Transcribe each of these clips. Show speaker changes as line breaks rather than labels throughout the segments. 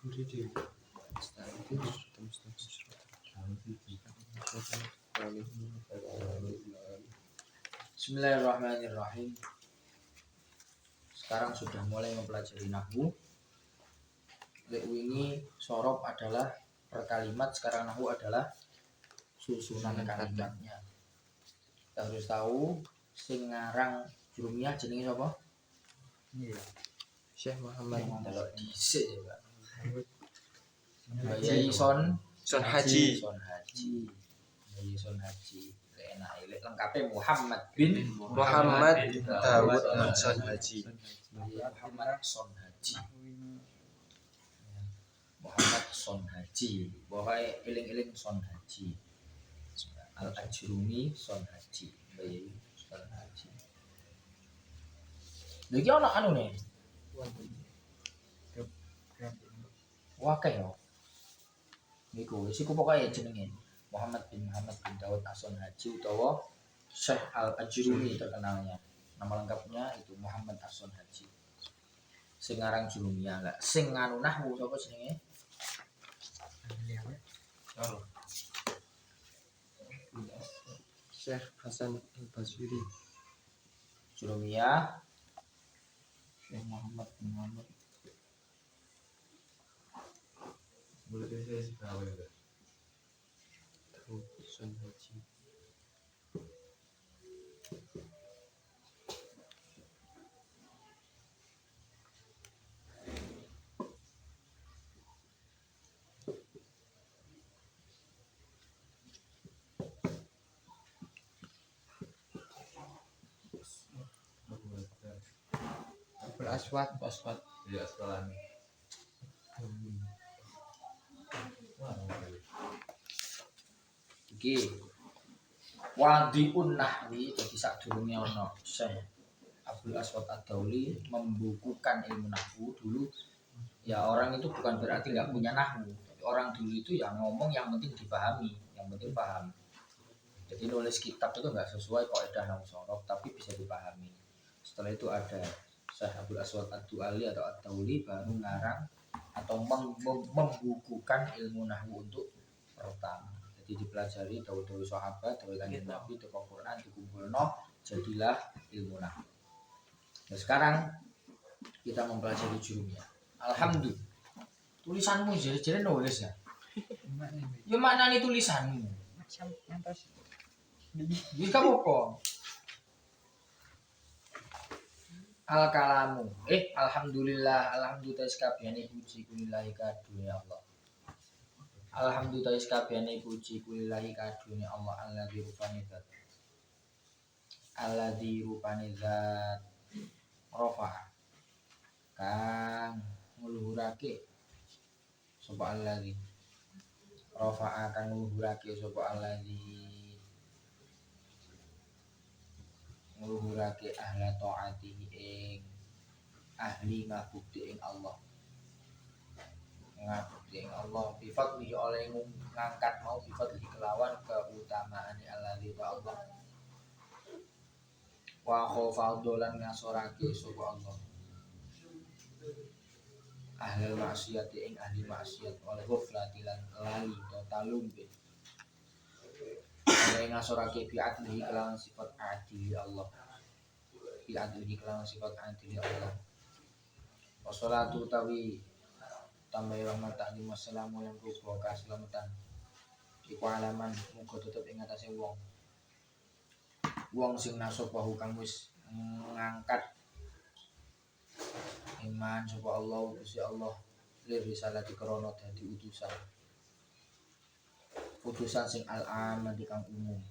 Bismillahirrahmanirrahim. Sekarang sudah mulai mempelajari nahwu. Ini sorob adalah per kalimat, sekarang nahwu adalah susunan kalimatnya. Kita harus tahu sing ngarang jurumiyah jenenge sapa?
Iya. Syekh Muhammad.
Delok dhisik ya, Pak. Yai Son Haji. Yai Son Haji. Enak lengkapnya Muhammad bin
Dawud Son Haji.
Muhammad Son Haji. Muhammad Son Haji. Pokoknya eling-eling Son Haji. Al-Ajrumi Son Haji. Yai Son Haji. Lagi ana anu nih. Wakai yo. Niku pokoke jenenge Muhammad bin Dawud Son Haji utawa Syekh Al-Ajrumi terkenalnya. Nama lengkapnya itu Muhammad Son Haji. Sing aran jurumiyah enggak sing anu nahwu sapa jenenge?
Syekh Hasan Al-Basri.
Jurumiyah Syekh Muhammad bin Muhammad.
Boleh saya sekali ya.
Dawud Son Haji. Aswad.
Iya sekolah nih.
Iki Wadiun Nahwi, jadi sadurunge ana Syekh Abdul Aswad Ad-Dauli membukukan ilmu nahwu dulu. Ya orang itu bukan berarti nggak punya nahwu. Orang dulu itu yang ngomong yang penting dipahami, yang penting paham. Jadi nulis kitab itu nggak sesuai kaidah nahwu sorof, tapi bisa dipahami. Setelah itu ada Syekh Abdul Aswad Ad-Dauli atau Ad-Dauli baru ngarang atau membukukan ilmu nahwu untuk pertama. Jadi dipelajari dawuh-dawuh sahabat, dawuh kanjeng Nabi, teko Quran dikumpulno, jadilah ilmu nahwu. Nah, sekarang kita mempelajari jurumiyah. Alhamdulillah. Tulisanmu jadi nulis ya. Ya maknane tulisanmu. Wis kamu apa? Al-kalamu. Alhamdulillah, alhamdulillah sekabehane puji kulillahi kadunya Allah. Alhamdulillah sekabehane puji kulillahi kadunya Allah alladzi rupane zat rafa kang ngluhurake sapa alladzi rafa kang ngluhurake sapa alladzi ngluhurake ahla taatihi ing ahli ngabukti ing Allah. Ngabukti ing Allah bifadli oleh ngangkat mau bifadli kelawan keutamaan alladzi Allah. Wa khofa dolan ngasorake sapa Allah. Ahli maksiat ing ahli maksiat oleh ghaflati lan lali atau lumbe. Oleh ngasorake bi'adli kelawan sifat adil Allah. Bi'adli kelawan sifat adil Allah. Wassalatu tawi tambahi rahmat ta'lim wassalamu lan rupa keselamatan iku alaman muga tetep ing atase wong sing nasobahu kang wis ngangkat iman sapa Allah Gusti Allah lir risalati krana dadi utusan sing al-am kang umum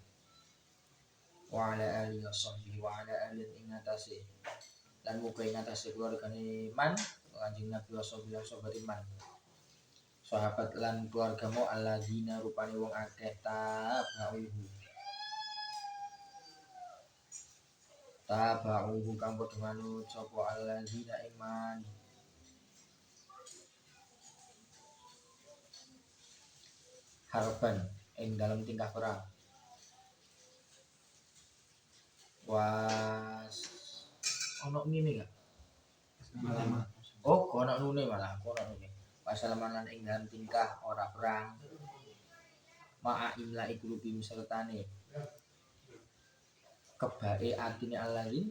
wa ala alihi washabbihi wa ala alihi ing atase lan muga ing atase keluargane man Kanjeng Nabi washabbihi sahabat iman sahabat lan keluargamu alladzina rupane wong akeh tabauhu kang padha manut sapa alladzina iman harban ing dalam tingkah perang was ono ngene gak oh kono nune malah kono nune pasalaman lan ing dalam tingkah ora perang ma'a imla ikulubim sertane kebae atine alalin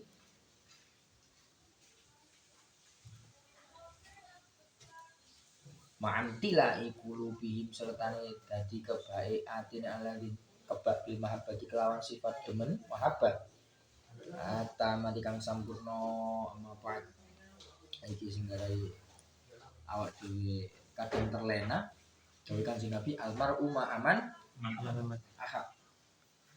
ma'antila ikulubihim sertane dadi kebae atine alalin kebak bil mahabbati kelawan sifat demen mahabbah mati kang sampurna mapat iki sing garai awak dhewe kadang terlena dawuh Kanjeng Nabi almar'u ma'aman ahab.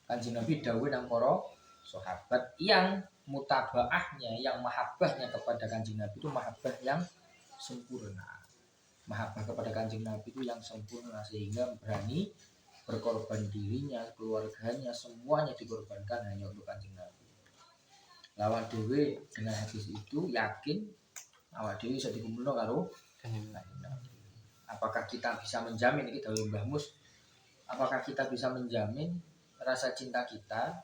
Kanjeng Nabi dawuh nang para sahabat yang mutabaahnya, yang mahabbahnya kepada Kanjeng Nabi itu mahabbah yang sempurna. Mahabbah kepada Kanjeng Nabi itu yang sempurna sehingga berani berkorban dirinya, keluarganya, semuanya dikorbankan hanya untuk Kanjeng Nabi. Lawak dewe dengan hadis itu yakin awak dewe bisa dikumpulno karo Kanjeng Nabi. Apakah kita bisa menjamin ini dawuh Mbah Mus? Apakah kita bisa menjamin rasa cinta kita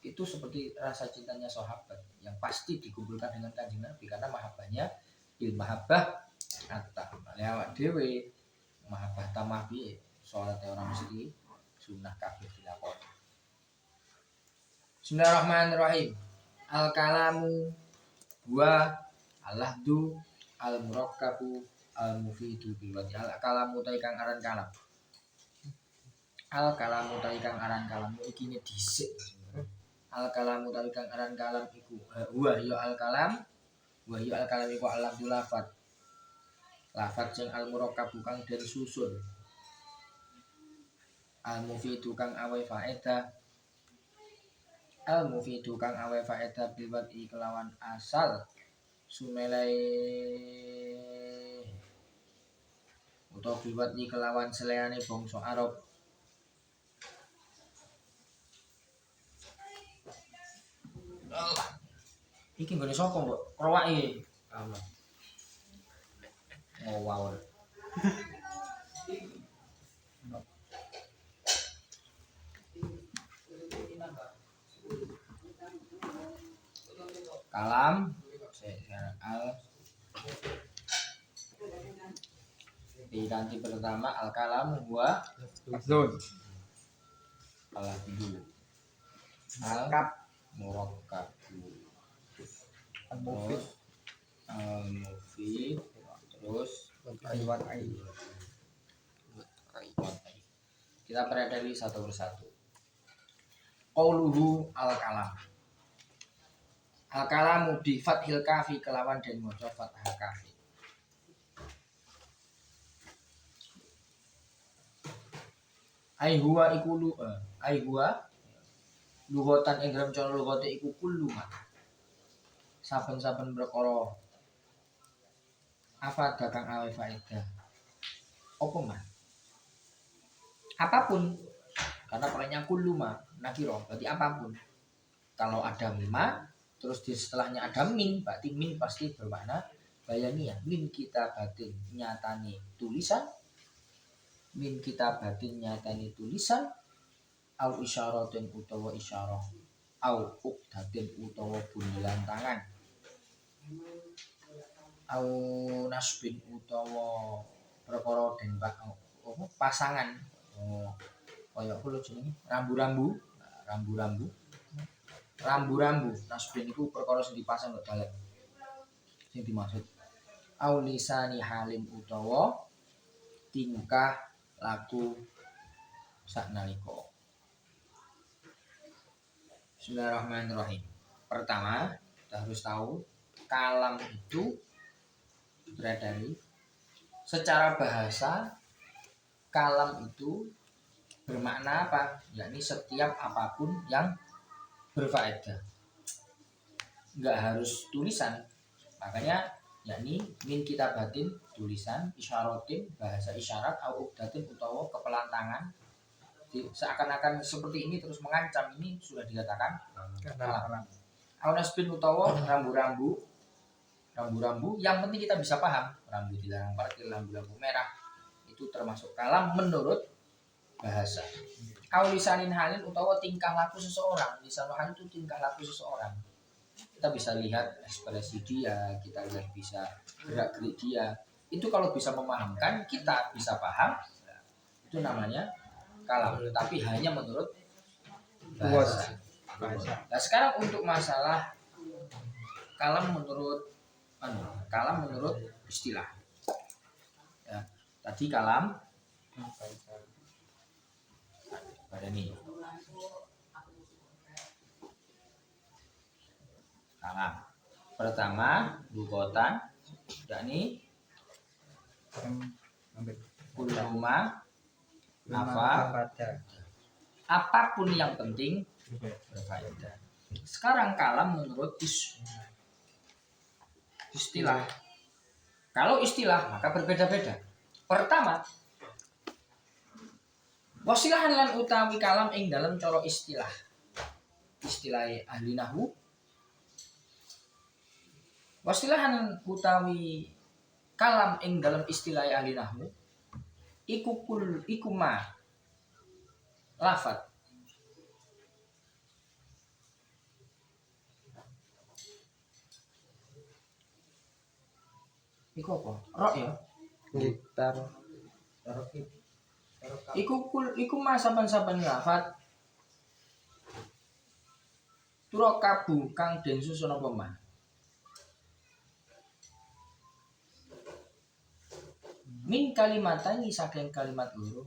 itu seperti rasa cintanya sahabat yang pasti dikumpulkan dengan Kanjeng Nabi karena mahabbahnya il mahabbah atta. Lewat dewe mahabbah tamah piye? Salat orang mesti sunnah kabeh dilakoni. Bismillahirrahmanirrahim. Al kalamu wa al-lahdu al-murakkabu al-mufidu bil wadi. Al kalamu ta kang aran kalam. Al kalamu ta kang aran kalam iki ne dhisik. Al kalamu ta kang aran kalam iku wa ya al kalam wa ya al kalam iku al-lahdu lafat. Lafat sing al-murakkabu kang den susun. Al-mufidu kang awe faedah Al-mufidu kang awe faedah bil wadi kelawan asal sumelai utawa bil wadi kelawan seleane bangsa Arab. Iki nggone sapa, Mbok? Krowake. Allah. Oh wow. Kalam al diganti pertama al kalam huwa
Lafzun.
al-lahdu al murakkab al-mufid al-mufid terus kita pelajari satu persatu. Qauluhu al-kalam. Al-kalamu bi fathil kafi kelawan den maca fathah kafi. Ai huwa iku ai huwa lughatan ing dalam cara lughate iku kullu ma. Saben-saben perkara apa dakang awe faedah. Apa man? Apapun. Karena pakainya kullu ma nakiro, berarti apapun. Kalau ada ma terus di setelahnya ada min, berarti min pasti bermakna bayaniah. Min kita batin nyatani tulisan, min kita batin nyatani tulisan, au isyaratin utawa isyarah, au uqdatin utawa bundelan tangan, au nasbin utawa perkara den pasangan, kaya kulo jenenge rambu-rambu, rambu-rambu nasbin iku perkara sing dipasang kok dalan sing dimaksud au lisani halim utawa tingkah laku saknalika. Bismillahirrahmanirrahim. Pertama kita harus tahu kalam itu berarti secara bahasa kalam itu bermakna apa? Yakni setiap apapun yang berfaedah, nggak harus tulisan. Makanya yakni min kitabatin tulisan, isyaratin bahasa isyarat, au uqdatin utawa kepelantangan. Seakan-akan seperti ini terus mengancam, ini sudah dikatakan kalam. Au nasbin utawa rambu-rambu yang penting kita bisa paham. Rambu dilarang parkir, lampu-lampu merah itu termasuk kalam menurut bahasa. Au lisanin halin utawa tingkah laku seseorang. Lisan hal itu tingkah laku seseorang. Kita bisa lihat ekspresi dia, kita lihat bisa gerak-gerik dia. Itu kalau bisa memahamkan, kita bisa paham, itu namanya kalam. Tapi hanya menurut bahasa. Nah sekarang untuk masalah kalam menurut istilah. Ya, tadi kalam pada ini. Kalam. Pertama, lugotan, yakni kuluma apapun yang penting berfaedah. Sekarang kalam menurut istilah. Kalau istilah maka berbeda-beda. Pertama, wasilahan lan utawi kalam ing dalam coro istilah. Istilah ahli nahwu. Wasilahan utawi kalam ing dalam istilah ahli nahwu iku ma lafat iku apa? Rok ya?
gitar
Iku ma saben-saben lafat turo kabu kang den susun apa man? Min kalimatani saking kalimat loro.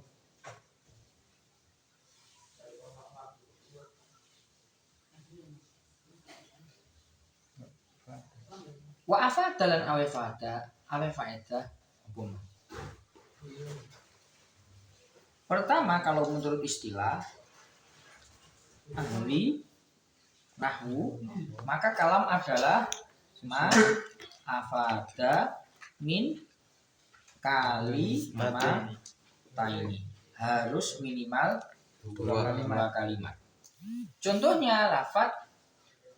Wa afadalan awe faedah apa man? Pertama kalau menurut istilah ahli nahwu maka kalam adalah ma afada min kalimatayni, harus minimal dua kalimat. Contohnya lafaz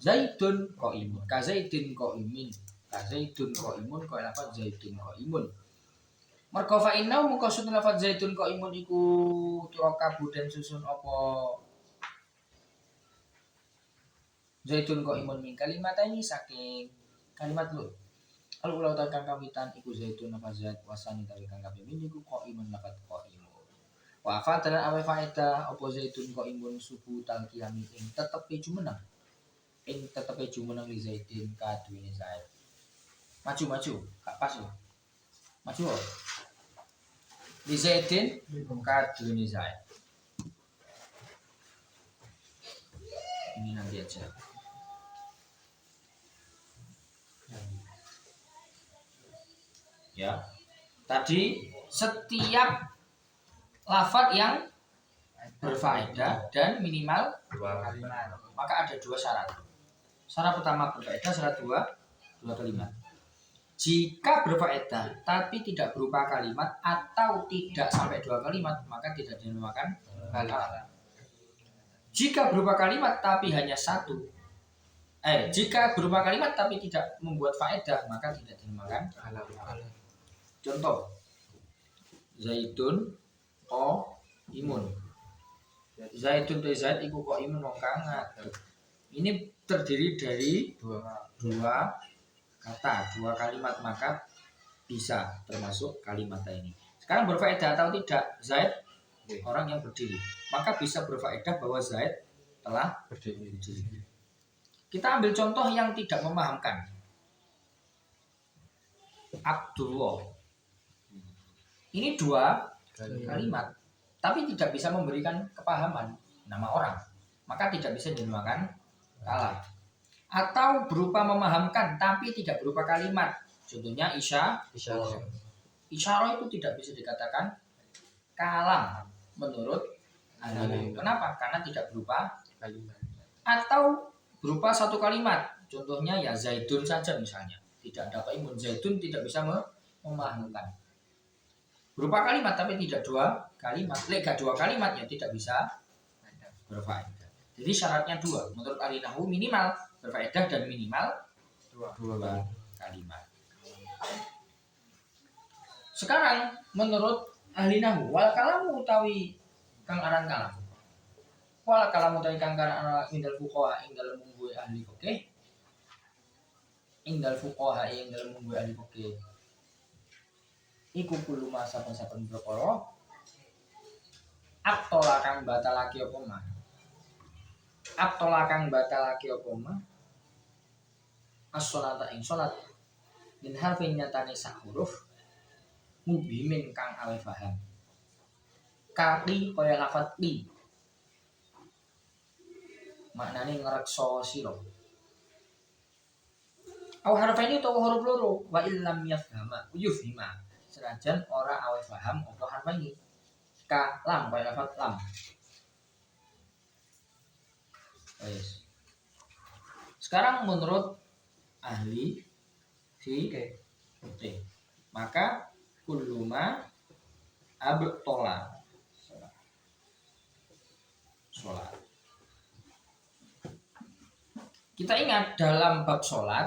zaidun qaimun, ka zaidin qaimin, ka zaidun qaimun, kok lafaz zaidun qaimun. Mergo fa inna muka sun lafaz zaidun qaimun iku turakabu den susun apa zaidun qaimun min kalimatayni saking kalimat lur. Kalau ulah kang kawitan iku zaitun nafas zait wasani tapi kang kapimin iku qaimun lafat qaimun. Wa fa'atan awe faedah apa zaitun qaimun subuh tal qiyami ing tetepe jumeneng. Ing tetepe jumeneng li zaitin kaduwene zait. Maju, gak pas lho. Maju. Li zaitin kaduwene zait. Ini nanti aja. Ya, tadi setiap lafaz yang berfaedah dan minimal dua kalimat, maka ada dua syarat. Syarat pertama berfaedah, syarat dua kalimat. Jika berfaedah tapi tidak berupa kalimat atau tidak sampai dua kalimat, maka tidak dinamakan kalam. Jika berupa kalimat tapi hanya satu, jika berupa kalimat tapi tidak membuat faedah, maka tidak dinamakan kalam. Contoh, zaitun qaimun. Zaitun tu zait iku qaimun wong kang ngadeg. Ini terdiri dari dua kata, dua kalimat, maka bisa termasuk kalimat ini. Sekarang berfaedah atau tidak Zaid orang yang berdiri, maka bisa berfaedah bahwa Zaid telah berdiri. Kita ambil contoh yang tidak memahamkan. Abdullah. Ini dua kalimat, tapi tidak bisa memberikan kepahaman nama orang, maka tidak bisa dinamakan kalam. Atau berupa memahamkan, tapi tidak berupa kalimat. Contohnya isyarah itu tidak bisa dikatakan kalam menurut ahli. Kenapa? Karena tidak berupa kalimat. Atau berupa satu kalimat. Contohnya ya zaidun saja misalnya, tidak ada qaimun. Zaidun tidak bisa memahamkan. Berupa kalimat tapi tidak dua kalimat. Lega dua kalimat ya tidak bisa berfaedah. Jadi syaratnya dua. Menurut ahli nahwu minimal berfaedah dan minimal dua kalimat. Sekarang menurut ahli nahwu wal kalamu utawi kang aran kalam. Wal kalamu utawi kang aran indal fuqaha ing dalem mungguhe ahli fikih. Indal fuqaha ing dalem mungguhe ahli fikih. iku kulo masa saben perkara abtola kang batalake apa mah. Abtola kang batalake apa mah as-sholata ing salat min harfin nyatane sak huruf mubimin kang awe paham. Kati kaya lafat li maknane ngrekso sira. Au harfaini utawa huruf loro wa illam yafhama yufhima senajan ora awe paham apa harfaini. Ka lam kaya lafat lam. Wes. Sekarang menurut ahli fikih maka kulluma abtola sholat. Kita ingat dalam bab sholat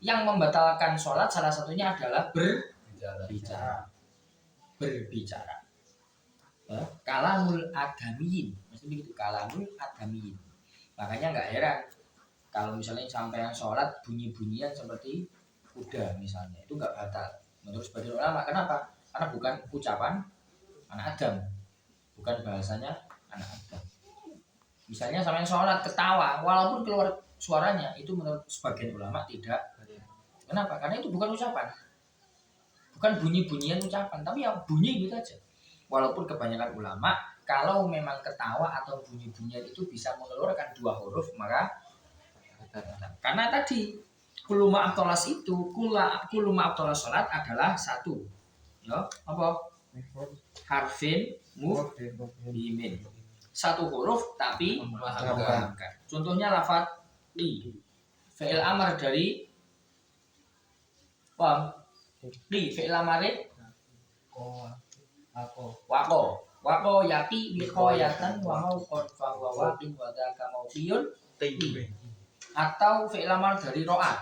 yang membatalkan sholat salah satunya adalah berbicara. Kalamul adamiyin, maksudnya begitu, kalamul adamiyin. Makanya nggak heran kalau misalnya sampai yang sholat bunyi-bunyian seperti kuda misalnya, itu nggak batal menurut sebagian ulama. Kenapa? Karena bukan ucapan anak Adam, bukan bahasanya anak Adam. Misalnya sampai yang sholat ketawa walaupun keluar suaranya, itu menurut sebagian ulama tidak. Kenapa? Karena itu bukan ucapan, bukan bunyi-bunyian ucapan, tapi yang bunyi gitu aja. Walaupun kebanyakan ulama kalau memang ketawa atau bunyi-bunyian itu bisa mengeluarkan dua huruf maka karena tadi kuluma abtolas itu kuluma abtolas sholat adalah satu ya apa harfin mubimin satu huruf tapi memahamkan. Contohnya lafaz li fi'il amar dari li fi'il amare wako yati bikoyatan wa mauqon fa wa waqin wa dzaka maufiyun atau fi'il amar dari ro'a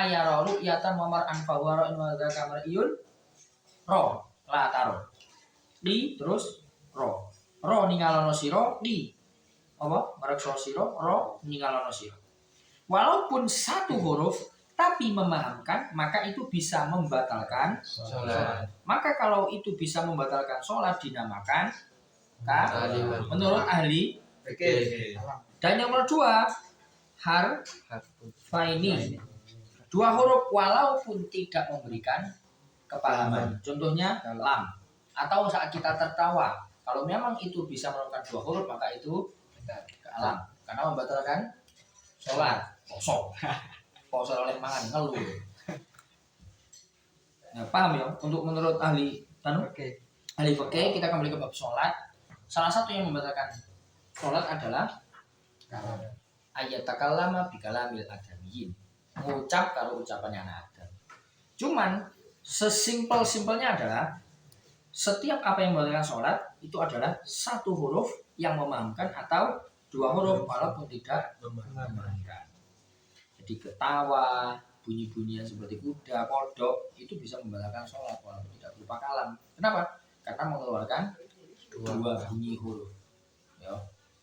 ya ro'u yatan wa mar'an fa wa ra'in wa dzaka mar'iyun ro la taro di terus ro ningalono sira di apa mareksa sira ro ningalono sira. Walaupun satu huruf tapi memahamkan maka itu bisa membatalkan sholat. Maka kalau itu bisa membatalkan sholat dinamakan kalimat menurut ahli fikih. Dan yang kedua harfaini dua huruf walaupun tidak memberikan kepahaman. Contohnya lam atau saat kita tertawa kalau memang itu bisa melakukan dua huruf maka itu lam karena membatalkan sholat kosong. Poso oleh mangan ngeluh. Nah, paham ya? Untuk menurut ahli ahli fikih kita kembali ke bab sholat. Salah satu yang membatalkan sholat adalah ayat takallama bi kalamil adamiyyin. Mengucap kalau ucapannya anak Adam. Cuman sesimpel-simpelnya adalah setiap apa yang membatalkan sholat itu adalah satu huruf yang memahamkan atau dua huruf walaupun tidak memahamkan. Jadi ketawa, bunyi-bunyian seperti kuda, kodok itu bisa membatalkan sholat walaupun tidak berupa kalam. Kenapa? Karena mengeluarkan dua bunyi huruf. Ya,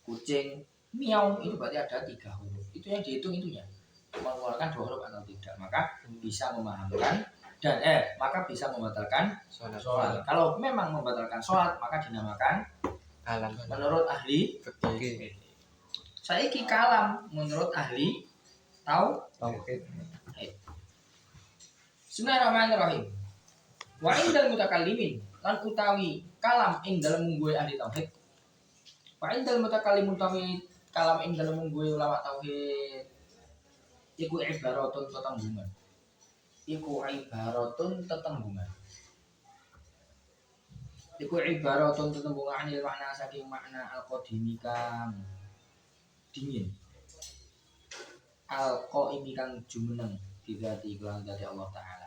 kucing, miau itu berarti ada 3 huruf. Itu yang dihitung itunya. Mengeluarkan 2 huruf atau tidak, maka bisa memahamkan dan maka bisa membatalkan sholat. Kalau memang membatalkan sholat maka dinamakan kalam. Menurut ahli fikih. Saiki kalam menurut ahli tauhid. Bismillahirrahmanirrahim. Wa indal mutakallimin lan utawi kalam ing dalem mungguhe ahli tauhid. Wa indal mutakallim utawi kalam ing dalem mungguhe ulama tauhid. Iku ibaratun tetembungan. Iku ibaratun tetembungan anil makna saking makna al-qadimi kang dingin. Al-qaimi kang jumeneng bidati kelan dari Allah Ta'ala.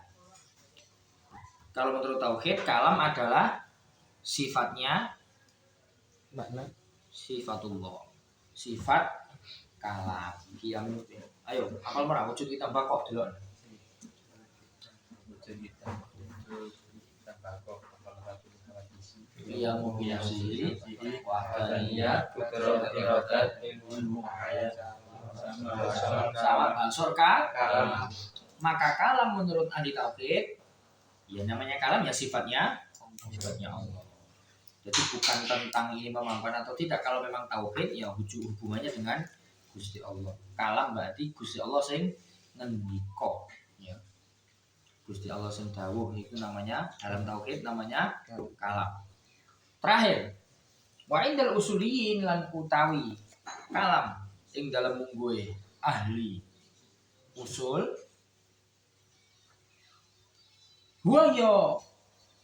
Kalau menurut tauhid kalam adalah sifatnya makna sifatullah. Sifat kalam. Ayo, apal merah wujud kita bakok delok. Wujud kita bakok yang mubinasi wahdaniyah kudratirodat ilmu ayat sama surka kalam. Maka kalam menurut ahli tauhid Ya namanya kalam ya sifatnya Allah. Jadi bukan tentang ini memampan atau tidak. Kalau memang tauhid ya hubungannya dengan Gusti Allah. Kalam berarti Gusti Allah sing ngendika, ya. Gusti Allah sing dawuh itu namanya dalam tauhid namanya kalam. Terakhir, wa indal usuliyin lan utawi kalam ing dalam mungguhe ahli usul huwa yo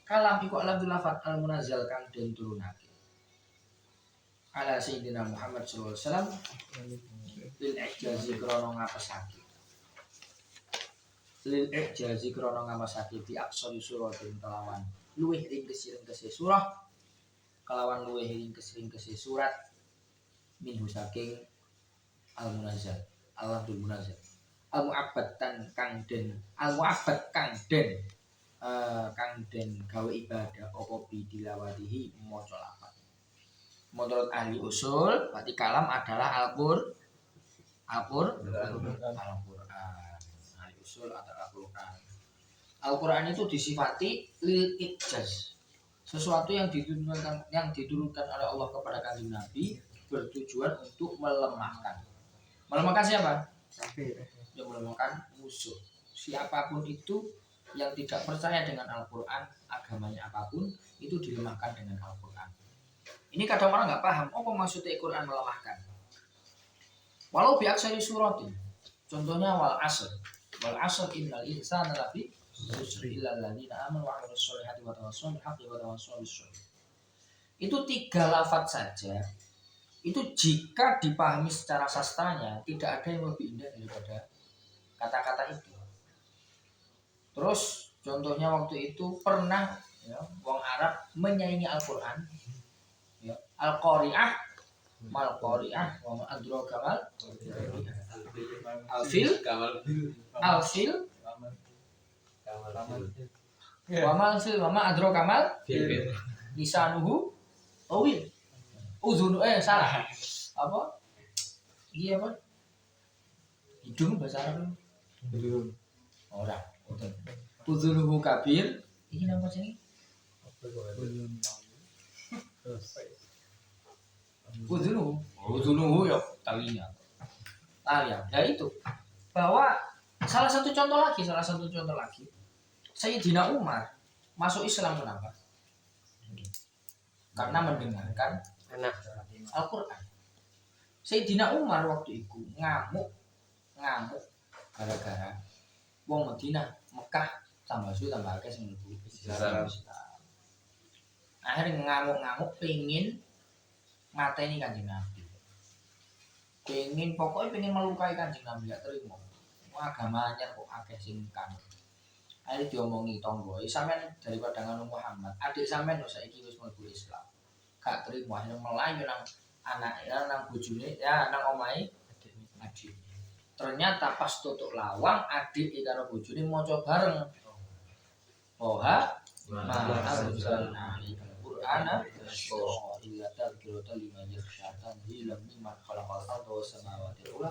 kalam iku alamul lafat al munazzal kang den turunake ala sayyidina Muhammad sallallahu alaihi wasallam lil ijazi krana ngapesake di aksari suratin kelawan luwih ing kesing surah kelawan luwih ing kesing surat minhu saking al munazzal al munazzal al mu'abbad kang den gawe ibadah apa bidilawatihi maca lafaz. Menurut ahli usul berarti kalam adalah Al-Qur'an. Ahli usul adalah Al-Qur'an. Al-Qur'an itu disifati lil ijaz. Sesuatu yang diturunkan oleh Allah kepada Kanjeng Nabi bertujuan untuk melemahkan. Melemahkan siapa? Yang melemahkan musuh. Siapapun itu yang tidak percaya dengan Al-Quran, agamanya apapun, itu dilemahkan dengan Al-Quran. Ini kadang orang nggak paham, apa maksudnya Al-Quran melemahkan. Walau biaksari suratin, contohnya wal asr innal insana lafi khusr illa alladziina aamanu wa 'amilus shalihati wa tawassaw bil haqqi wa tawassaw bis sabr. Itu 3 lafaz saja. Itu jika dipahami secara sastranya, tidak ada yang lebih indah daripada kata-kata itu. Terus contohnya waktu itu pernah ya, wong Arab menyaingi Al-Quran ya, Al-Qari'ah mal Qari'ah wa ma adraka mal Al-Fil wa ma adraka mal lisanuhu tawil uzunu salah apa iya apa hidung bahasa Arab orang uzunuhu kabir ini nama sini uzunuhu ya talinya ya itu bahwa salah satu contoh lagi Sayyidina Umar masuk Islam kenapa? Karena mendengarkan Al-Quran. Sayyidina Umar waktu itu ngamuk gara-gara wong Madinah Mekah tambah akeh sing mlebu Islam. Akhirnya ngamuk pengen mateni Kanjeng Nabi. Pengen melukai Kanjeng Nabi gak terima. Agamanya kok akeh sing kanut. Akhirnya diomongi tonggo, sampean daripada nganu Muhammad, adik sampean lho saiki wis mlebu Islam. Gak terima akhirnya melayu nang anaknya nang bojone ya nang omahe adik. Ternyata pas tutuk lawang adik karo bojone maca bareng. Oha ma'anzalna al-Qur'ana illa tadhkiratan liman yakhsha tanzilan mimman khalaqal arda was samawati wal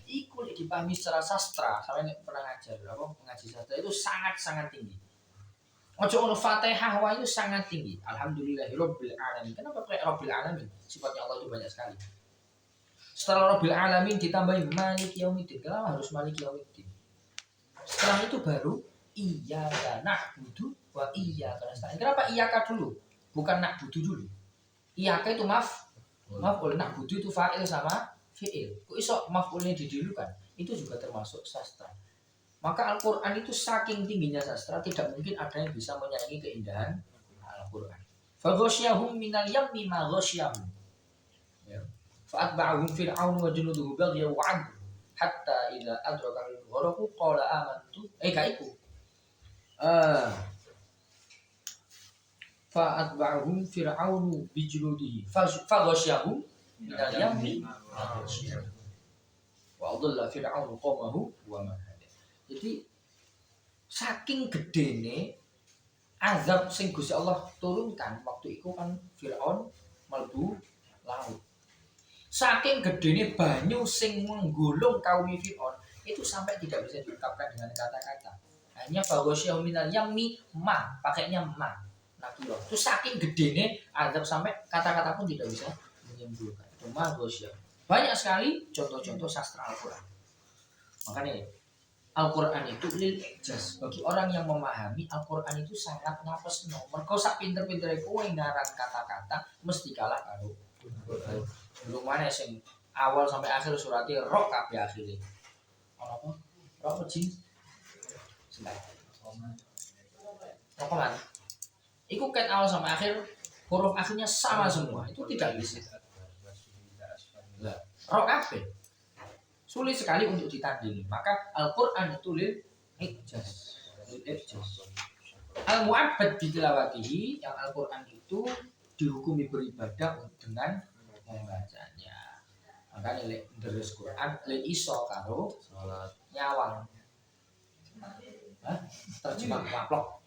Iku dipahami secara sastra, saya pernah ngajar ngaji sastra itu sangat tinggi. Ojo ono Fatihah wa itu sangat tinggi. Alhamdulillahirabbil alamin. Kenapa kayak Rabbil alamin? Sifatnya Allah itu banyak sekali. Setelah Rabbil alamin ditambahin Maliki Yaumiddin. Kenapa harus Maliki Yaumiddin? Setelah itu baru iyyaka na'budu wa iyyaka nasta'in. Kenapa iyyaka dulu? Bukan na'budu dulu. Iyyaka itu maf'ul, na'budu itu fa'il sama fi'il. Kok iso maf'ulnya didulukan? Itu juga termasuk sastra. Maka Al-Quran itu saking tingginya sastra, tidak mungkin ada yang bisa menyaingi keindahan Al-Quran. Faghosyahum minal yammi ma ghosyahum. Fa'atba'ahum fir'aun wa junuduhu baghyan wa 'adl hatta idza adraka al-gharq qala amantu kaiku. Fa'atba'ahum fir'aun bi junudihi faghosyahum minal yammi wa adalla fir'aun qaumahu wa ma. Jadi saking gedene azab sing Gusti Allah turunkan waktu itu kan Firaun mlebu laut. Saking gedene banyu sing menggulung kaum Firaun itu sampai tidak bisa diungkapkan dengan kata-kata. hanya faghashiyahum minal yammi ma, pakainya ma. Nakiro. Itu saking gedene azab sampai kata-kata pun tidak bisa menyimpulkan. Cuma ghasyiyah. Banyak sekali contoh-contoh sastra Al-Qur'an. Makanya Al-Qur'an itu lil ijaz. Bagi orang yang memahami Al-Qur'an itu sangat ngapesno. Mergo sak pinter-pintere kowe ngaran kata-kata mesti kalah karo Al-Qur'an. Dulu mana sing awal sampai akhir suratnya roh kabeh akhire. Ono apa? Roh jin. Senai. Roh kan? Iku kan awal sampai akhir huruf akhirnya sama semua. Itu tidak bisa. Roh kabeh. Sulit sekali untuk ditandingi. Maka Al-Qur'an itu lil ijaz. Al-mu'abbad bitilawatihi, yang Al-Qur'an itu dihukumi beribadah dengan membacanya. Maka nilai deres Quran le iso karo
Salat.
nyawang. Terjemah maplok.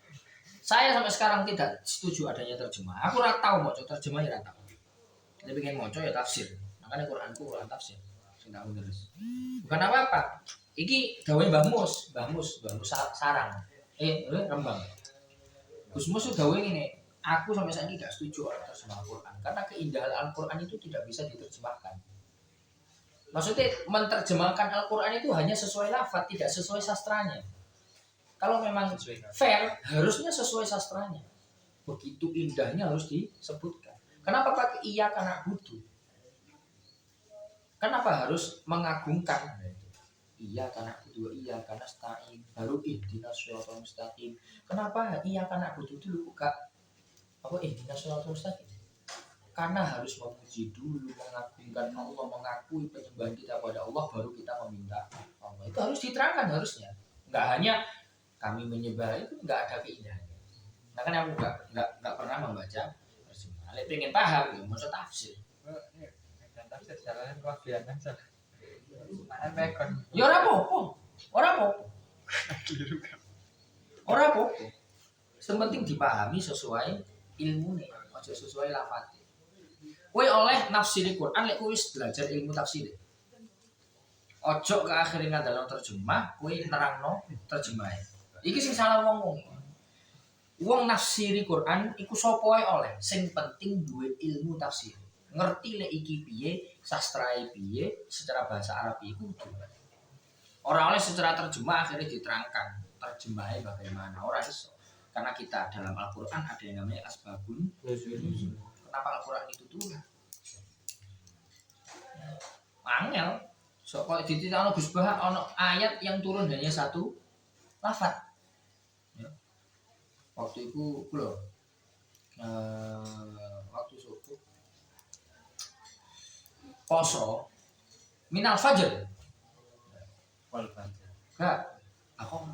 Saya sampai sekarang tidak setuju adanya terjemah. Aku ora tahu maca terjemah ya ora tahu. Tapi pengen maca ya tafsir. Makanya Quranku Quran tafsir. Sing tak deres. Bukan apa-apa. Iki gawe Mbah Mus sarang. Rembang. Gus Mus gawe ngene. Aku sampai saat ini tidak setuju orang terjemah Al-Quran karena keindahan Al-Quran itu tidak bisa diterjemahkan. Maksudnya menerjemahkan Al-Quran itu hanya sesuai lafaz, tidak sesuai sastranya. Kalau memang fair, harusnya sesuai sastranya. Begitu indahnya harus disebutkan. Kenapa pakai iya karena butuh? Kenapa harus mengagungkan? Iya karena butuh, iya karena stain, baru ihdinas shiratal mustaqim. Kenapa iya karena butuh dulu buka apa ihdinas shiratal mustaqim? Karena harus memuji dulu, mengagungkan Allah, mengakui penyembahan kita pada Allah, baru kita meminta Allah. Itu harus diterangkan harusnya. Enggak hanya kami menyembah, itu enggak ada keindahannya. Nah kan aku enggak pernah membaca terjemah. Kalau pengen paham, ya mau tafsir.
Tafsir jalan kelebihan kan salah. Mana pekon.
Ya ora apa-apa. Ora apa-apa. Ora apa-apa. Sementing dipahami sesuai ilmune, aja sesuai lafate. Kowe oleh nafsiri Quran lek kowe wis belajar ilmu tafsir. Ojo ke akhire ngandalno terjemah, kowe nerangno terjemahe. Iki sing salah wong-wong. Wong nafsiri Quran iku sapa wae oleh, sing penting duwe ilmu tafsir. Ngerti lek iki piye, sastrae piye, secara bahasa Arab iku kudu. Ora oleh secara terjemah akhirnya diterangkan terjemahnya bagaimana, ora iso. Karena kita dalam Al-Qur'an ada yang namanya asbabun nuzul. Kenapa Al-Qur'an itu turun? Angel. So kalau dititakno Gus Bah ono ayat yang turun hanya satu lafaz. Ya. Waktu itu lho. Waktu subuh poso minal fajr.
Wal fajr.
Enggak. Aku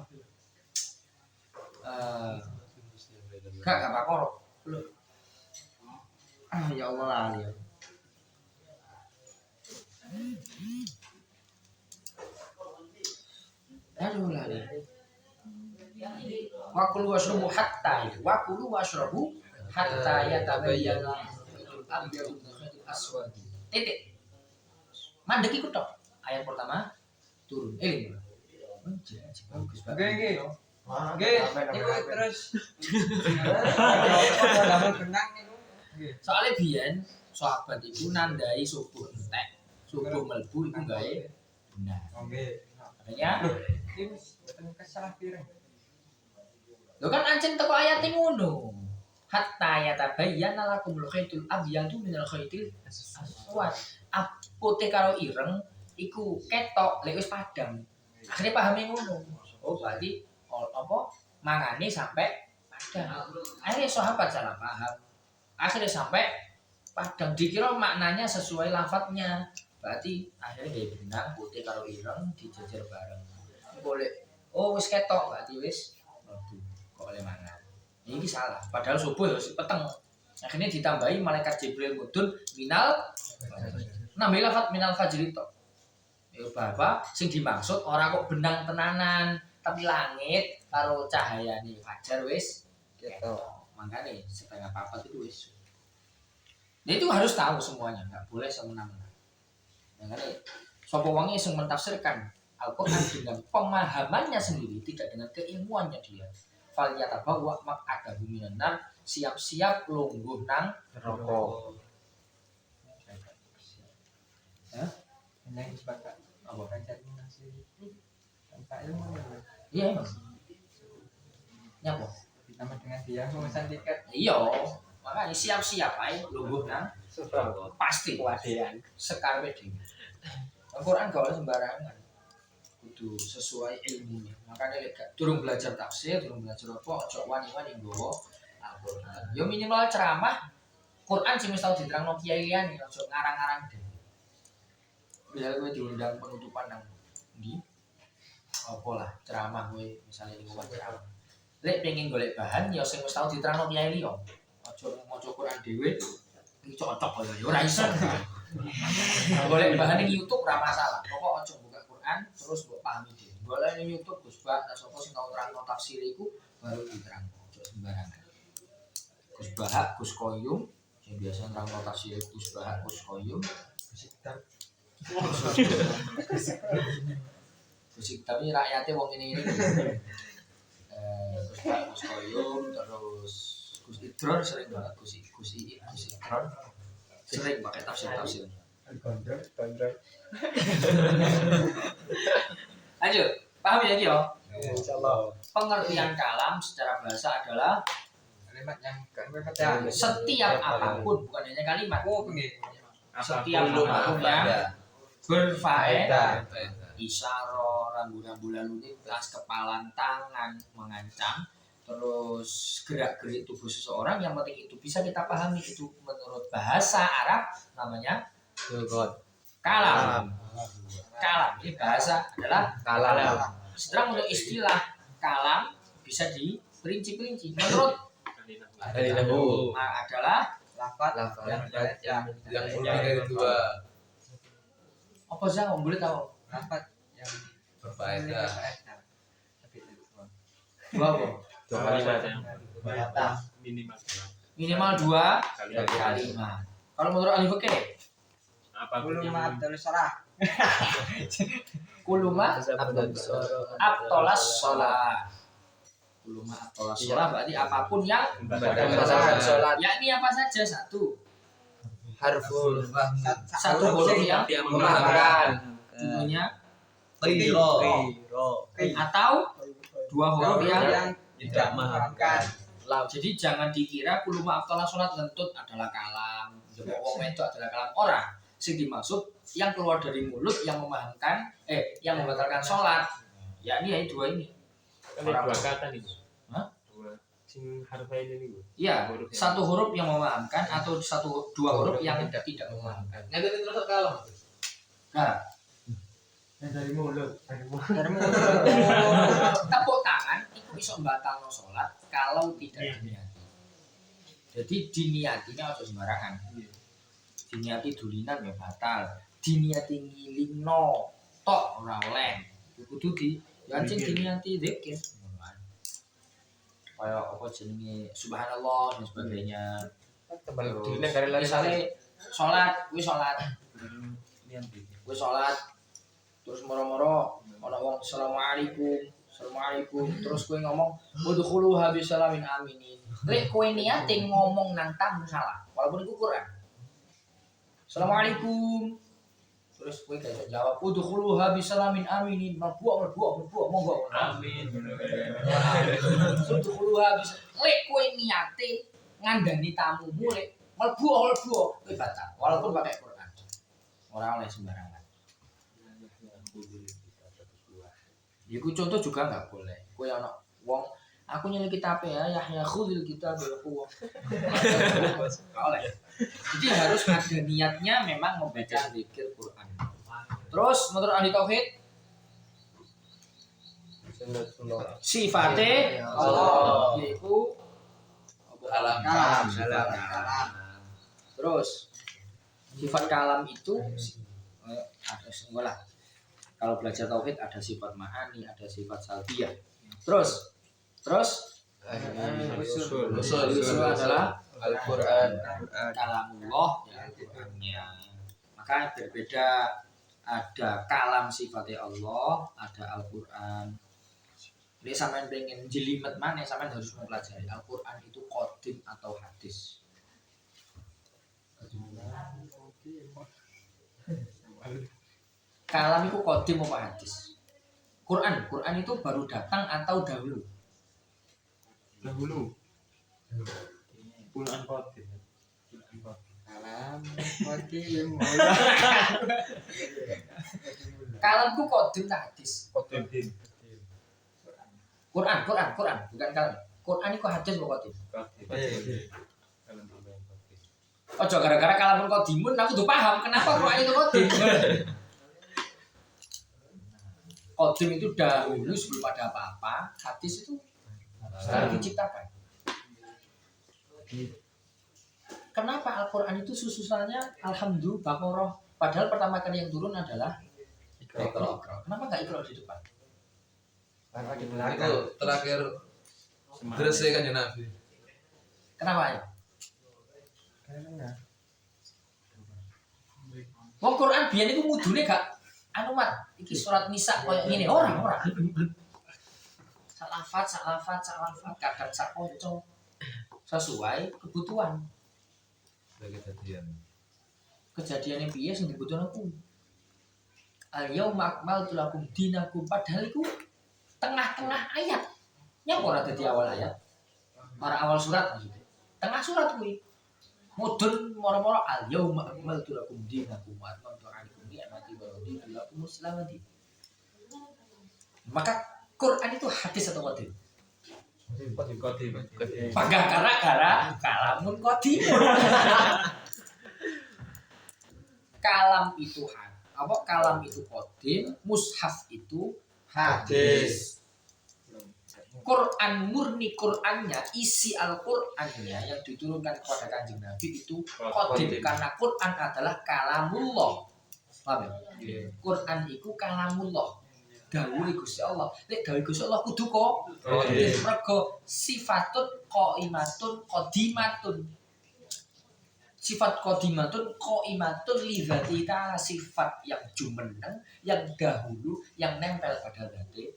gak pakor. Ya Allah lali. Aduh lali. Wa kulu washrabu hatta yatabayyana al-abyadu min al-khaytil aswad. Titik. Mandek iku tok. Ayat pertama turun. Bagus banget.
Nggih. Iku terus.
Soalnya biyen sahabat itu nandai subuh entek, subuh mlebu iku gawe benar. Makanya
Kesalah pirang.
lho kan ancen teko ayate ngono. Hatta yatabayyana lakumul khaytul abyadu minal khaytil aswad. Putih karo ireng iku ketok lek wis padang. Akhirnya pahami ngono. Oh berarti apa mangane sampai padang. Akhirnya sahabat salah paham. Akhirnya sampai padang dikira maknanya sesuai lafadznya. Berarti akhirnya dia benang putih karo ireng dijejer bareng. Boleh. Oh wis ketok berarti wis mlebu. Kok oleh mangan. Ini salah. Padahal subuh ya peteng. Akhirnya ditambahi malaikat Jibril mudun minal nambah lafadz minal fajr itu. Ya bapak sing dimaksud ora kok benang tenanan, tapi langit karo cahayane fajar wis ketok. Makanya setengah papat itu wis. Nah, itu harus tahu semuanya, nggak boleh semena-mena. Makanya sapa wonge sing mentafsirkan Al-Quran dengan pemahamannya sendiri, tidak dengan keilmuannya dia. Fal yatabawa maq'adahu minan nar, siap-siap lungguh nang neraka. Hah?
Ini sebagai
Apa?
belajar nasi tanpa ilmu ya.
Iya emang. Nyapa?
Ditambah dengan dia memesan tiket.
Iya, makanya siap-siap ae lungguh nang pasti
Kewadean.
sekarepe dhewe. Al-Quran gak oleh sembarangan. Kudu sesuai ilmunya. Makanya lek gak durung belajar tafsir, durung belajar apa, ojo wani-wani nggawa Al-Quran. Yo minimal ceramah Quran sing wis tau diterangno kiai liyane, ojo ngarang-ngarang dhewe. Bila kowe diundang penutupan nang ndi? Apa lah ceramah kowe misalnya ning omah ceramah. Lek pengen golek bahan ya sing wis tau diterangno kiai liya. Ojo maca Quran dhewe iki cocok ya ora iso. Golek bahan ning YouTube ora masalah. Pokok ojo buka Quran terus mbok pahami dhewe. Golek ning YouTube Gus Bak sapa sing tau terangno tafsir iku baru diterangno. Ojo sembarangan. Gus Bahak, Gus Koyum yang biasa nerangno tafsir Gus Bahak, Gus Koyum. Gus tapi rakyatnya wong ini Gus Bahak, Gus Koyum terus Gus Idron sering banget Gus Idron sering pakai tafsir.
Gondrong.
Lanjut, paham ya Gio?
Insyaallah.
Pengertian kalam secara bahasa adalah
Kalimat yang kan berkata
setiap apapun, bukan hanya kalimat.
oh pengen.
Setiap apapun yang berfaedah, isyarah, rambu-rambu lalu lintas, kepalan tangan, mengancam, terus gerak-gerik tubuh seseorang, yang penting itu bisa kita pahami. Itu menurut bahasa Arab namanya kalam. Kalam ini bahasa adalah
Kalam.
sedang untuk istilah kalam bisa diperinci-perinci. Menurut
Dari nabu.
adalah
Lafaz
yang lebih dari dua
apa sih yang boleh tahu?
lafaz yang
berfaedah.
Tapi itu semua.
Dua apa?
Dua kalimat.
Minimal dua kalimat. Kalau menurut ahli fikih,
Belum maaf dari salah.
kuluma abtolas sholat. Kuluma abtolas sholat berarti apapun yang
Membatalkan sholat.
yakni apa saja satu
Harful.
huruf yang
Memahamkan.
dulunya
Qiro.
atau dua huruf yang
Tidak memahamkan.
jadi jangan dikira kuluma abtolas sholat ngentut adalah kalam, jebok wong wedok adalah kalam. Orang sing dimaksud yang keluar dari mulut yang memahamkan yang membatalkan sholat, yakni ya dua ini.
Dua kata nih.
Hah?
Dua sing harfain ini Bu.
Ya,
Huruf yang-
satu huruf yang memahamkan atau dua huruf yang tidak memahamkan.
Nanti terus kalah.
Nah,
Dari mulut.
tepuk tangan itu bisa membatalkan sholat kalau tidak diniati. Jadi diniatinya harus sembarangan. Diniati dulinan ya batal. Diniati ngilingno tok ora oleh. Kudu di anjing diniati zikir. Kayak apa jenenge subhanallah dan sebagainya.
Dulinan dari lari
Misalnya sholat, gue sholat, terus moro-moro ana wong assalamualaikum, terus gue ngomong udkhulu habis salamin aminin. Lek kowe niate ngomong nang tamu salah, walaupun itu Quran. Assalamualaikum. Terus kowe gak jawab udkhulu habis salamin aminin, mabuk monggo.
Amin.
Udkhulu habis. Lek kowe niate ngandani tamumu lek mlebu kowe batal, walaupun pakai Quran. Ora oleh sembarangan. Iku contoh juga nggak boleh. Kowe ana wong aku nyeli kitab ya Yahya khudil kitab aku. Oleh. Jadi harus ada niatnya memang membaca zikir Quran. Terus menurut ahli tauhid sifatnya Allah yaitu
Kalam.
sifat kalam. Terus sifat kalam itu ada semua lah. Kalau belajar tauhid ada sifat ma'ani, ada sifat salbiyah. Terus usul adalah
Al-Quran.
kalamullah ya Al-Qur'annya. Maka berbeda ada kalam sifatnya Allah, ada Al-Qur'an. Nek sampean pengen jelimet mana sampean harus mempelajari Al-Qur'an itu qadim atau hadis. Kalam itu qadim apa hadis? Quran itu baru datang atau dahulu?
Dahulu. Quran Qadim.
Salam, qadim.
Kalam itu qadim atau hadis?
Qadim.
Quran, bukan kalam. Quran itu hadis apa qadim? Ojo gara-gara kalamun qadimun aku tuh paham kenapa Quran itu qadim. Qadim itu dahulu sebelum ada apa-apa, hadis itu setelah diciptakan. Kenapa Al-Quran itu susunannya Alhamdulillah, Baqarah, padahal pertama kali yang turun adalah Iqra. Kenapa nggak Iqra di depan?
Karena di
Itu
belakang.
terakhir drese kan Nabi.
Kenapa ya?
Karena
Wong Quran biyen iku mudune gak anu mat, iki surat Nisa koyo ngene orang. Salafat, kadang sak kanca sesuai kebutuhan. Kejadiannya piye sing dibutuhkan aku? Al-yauma akmaltu lakum dinakum, padahal iku tengah-tengah ayat. Nyapa ora dadi awal ayat? Ora awal surat maksudnya. Tengah surat kuwi. Mudun moro-moro al-yauma akmaltu lakum dinakum wa atmamtu alaikum ni'mati wa raditu lakum muslimati. Maka Quran itu hadis atau qadim?
Qadim.
Pagah gara-gara kalamun qadim. Kalam itu kalam itu qadim, mushaf itu hadis. Quran murni Qurannya, isi Al-Qurannya yang diturunkan kepada Kanjeng Nabi itu qadim karena Quran adalah kalamullah. Paham ya? Quran itu kalamullah. Dawuhe Gusti Allah. Nek dawuhe Gusti Allah kudu kok mergo sifatun qaimatun qadimatun. Sifat qadimatun qaimatun li dzatita, sifat yang jumeneng, yang dahulu, yang nempel pada dzate.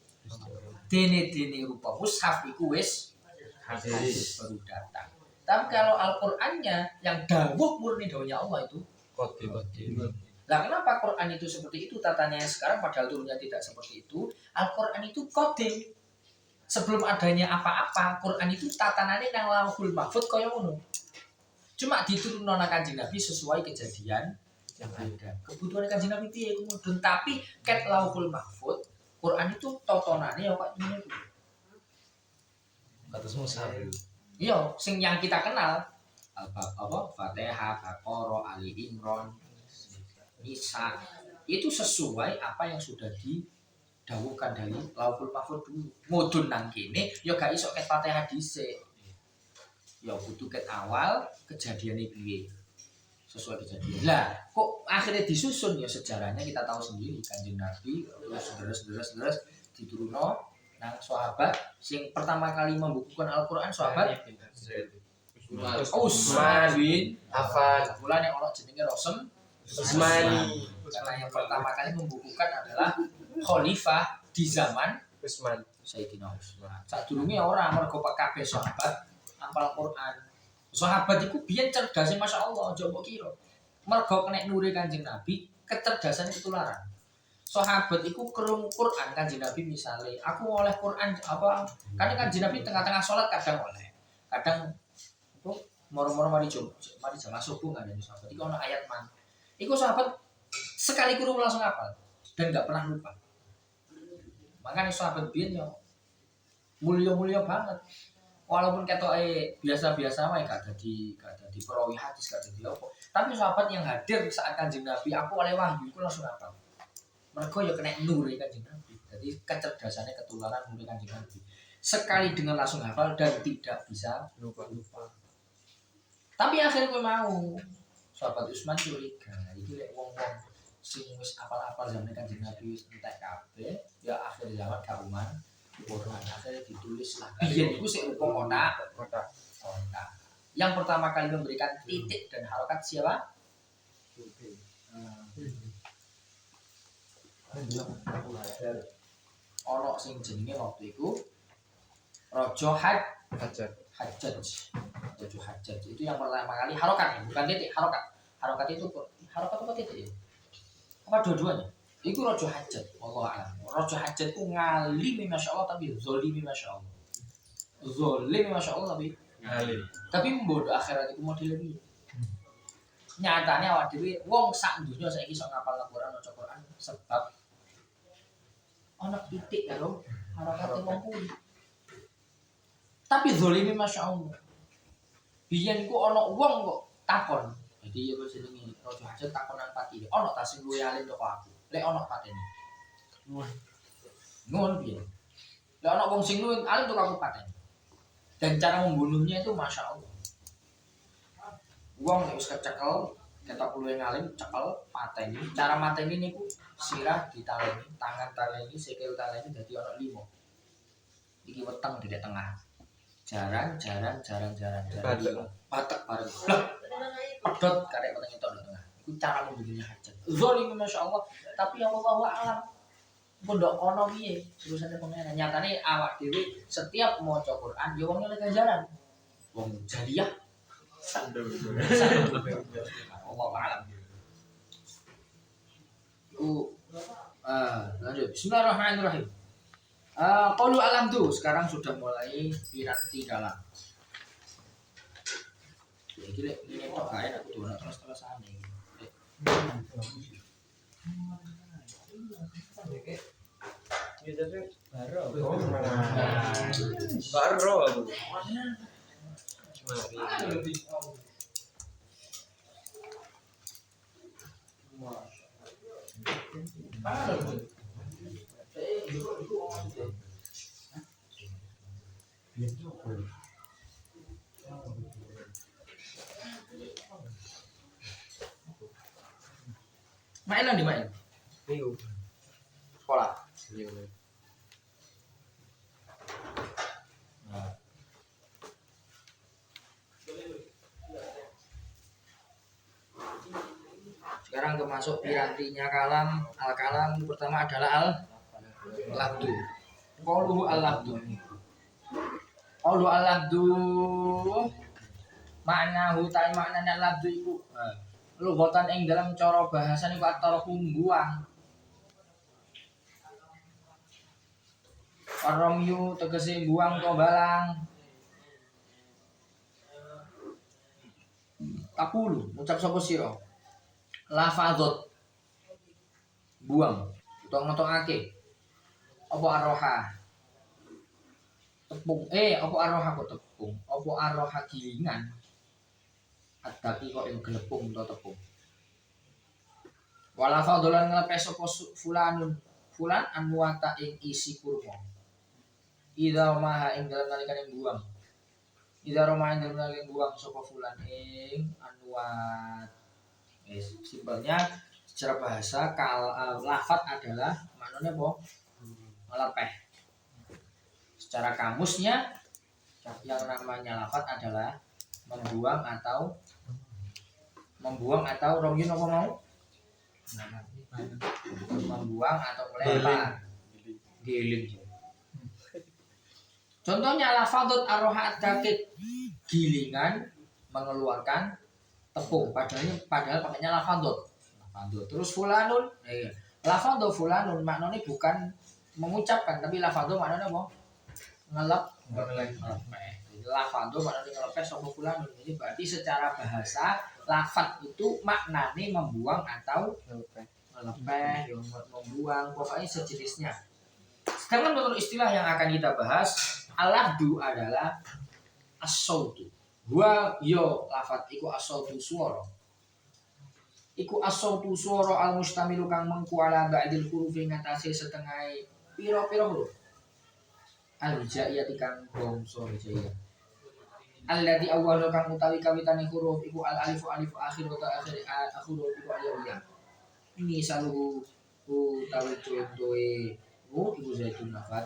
Dene rupa mushaf iku wis hadis baru datang. Tapi kalau Al-Qur'annya yang dawuh murni dawuhnya Allah itu qadim. Lah kenapa Quran itu seperti itu tatanya sekarang padahal turunnya tidak seperti itu? Al-Quran itu qadim. Sebelum adanya apa-apa, Quran itu tatanannya nang Lauhul Mahfuz kaya ngono. Cuma diturunno nang Kanjeng Nabi sesuai kejadian yang ada. Kebutuhan Kanjeng Nabi piye kemudian tapi ket Lauhul Mahfuz, Quran itu totonane ya kok ngene iki.
Atas mushaf itu.
Iya, sing yang kita kenal Fatihah, Baqarah, Ali Imran, Nisa itu sesuai apa yang sudah didhawuhkan dari Lauhul Mahfuz dulu. Mudun nang kene ya gak iso ket Fatihah dhisik. Ya kudu ket awal kejadiane piye. Sesuai kejadian. Lah, kok akhirnya disusun ya sejarahnya kita tahu sendiri. Kanjeng Nabi terus diturunno nang sahabat sing pertama kali membukukan Al-Qur'an sahabat Utsman bin Affan. Mulane ana jenenge Rosem
Utsmani.
Karena yang pertama kali membukukan adalah khalifah di zaman
Utsman.
Sayyidina Utsman. Sadurunge ora mergo kabeh sahabat hafal Quran. Sahabat iku biyen cerdase masyaallah, aja mbok kira. Mergo kena nure Kanjeng Nabi, kecerdasan ketularan. Sahabat iku krungu Quran Kanjeng Nabi misale, aku oleh Quran apa? Kan Kanjeng Nabi tengah-tengah salat kadang oleh. Kadang itu moro-moro mari jamaah subuh ngandani sahabat. Iku ana ayat man. Iku sahabat sekali kurung langsung hafal dan nggak pernah lupa. Makanya sahabat biyen yo mulia-mulia banget. Walaupun ketoke biasa-biasa wae gak dadi perawi hadis gak dadi apa. Tapi sahabat yang hadir saat Kanjeng Nabi aku oleh wahyu iku langsung hafal. Mergo yo kena nure Kanjeng Nabi. Jadi kecerdasannya ketularan nure Kanjeng Nabi. Sekali dengan langsung hafal dan tidak bisa lupa. Tapi akhirnya gue mau sahabat Utsman curiga, itu lek wong-wong sing wis apal-apal zaman Kanjeng Nabi wis entek kabeh, ya akhir zaman kauman Quran akhirnya ditulis lah. Biyen iku sik upama kotak. Yang pertama kali memberikan titik dan harokat siapa? Ono sing jenenge waktu iku Raja
Hajat.
Hajjaj. Raja Hajjaj itu yang pertama kali harokat, bukan titik, harokat. Harokat itu harokat apa titik ya? Apa dua-duanya? Iku Raja Hajjaj, wallahu a'lam. Raja Hajjaj ku ngalimi masyaallah tapi zalimi masyaallah. Zalimi masyaallah tapi membodoh akhirat iku model iki. Nyatane awak dhewe wong sak donya saiki iso ngapal Al-Qur'an maca Qur'an sebab ana titik karo harokat wong kuwi. Tapi zalimi masyaallah. Biyen ku ana wong kok takon. Jadi ya jenenge Raja Hajjaj takonan pati. Ana ta sing luwih alim kok aku. Lek ana pateni. Ngono piye? Lek ana wong sing luwih alim kok aku pateni. Dan cara membunuhnya itu masya Allah. Wong wis kecekel, ketok luwih ngalim, cekel, pateni. Cara mateni niku sirah ditaleni, tangan taleni, sikil taleni dadi ana 5. Iki weteng di tengah. Jaran. Batek bareng. Lah, pedot karek weteng itu di tengah. Iku cara membunuhnya Hajjaj. Zalim masyaallah, tapi Allahu a'lam. Pondok ono piye urusane pengenan. Nyatane awak dhewe setiap maca Quran ya wong oleh ganjaran. Wong jariah sandel. Allahu a'lam. Lanjut. Bismillahirrahmanirrahim. Qaulu alhamdu sekarang sudah mulai piranti kalam. Iki lek ini tok gawe aku dono terus-terusan iki.
Baru.
Main lang di main. Sekolah. Sekarang termasuk pirantinya kalam. Al-kalam pertama adalah al-labdu. Qauluhu al-labdu. Qaulu al-labdu maknahu ta maknane al-labdu iku lugatan ing dalam cara bahasa niku at-tarku mbuang. Aromyu tegese buang to balang. Takulu ucap sapa sira? Lafadzot buang utawa ngotongake. Apa aroha? Tepung. Apa aroha kok tepung? Apa aroha gilingan? Ataki kok yang gelepung atau tepung. Walafa dolan ngelepes sapa fulanun fulan anwata ing isi kurma. Ida maha ing dalam nalikane buang. Ida romaha ing dalam nalikane buang sapa fulan ing anwat. Simpelnya secara bahasa lafat adalah maknanya apa? Melepeh. Secara kamusnya yang namanya lafat adalah membuang atau romyun apa mau? Membuang atau melempar. Giling. Contohnya lafadzut arroha dakik gilingan mengeluarkan tepung padahal pakainya lafadzut. Terus fulanun lafadzut fulanun maknanya bukan mengucapkan tapi lafadzut maknanya apa? Ngelep. Lafadzut maknanya ngelepes sama fulanun. Ini berarti secara bahasa lafadz itu maknanya membuang atau ngelepeh, membuang, pokoknya sejenisnya. Sekarang menurut istilah yang akan kita bahas, al-labdu adalah as-sautu. Wa yo lafadz iku as-sautu suara. Iku as-sautu suara al-mustamilu kang mengku ala ba'dil hurufi ngatasi setengah piro-piro huruf. Al-hijaiyah kang bangsa hijaiyah. Alladzi awwalu kang utawi kawitane huruf iku al-alifu alifu akhiru ta akhir huruf iku aliyah. Ini saluhu utawi contohe iku zaitun nafat.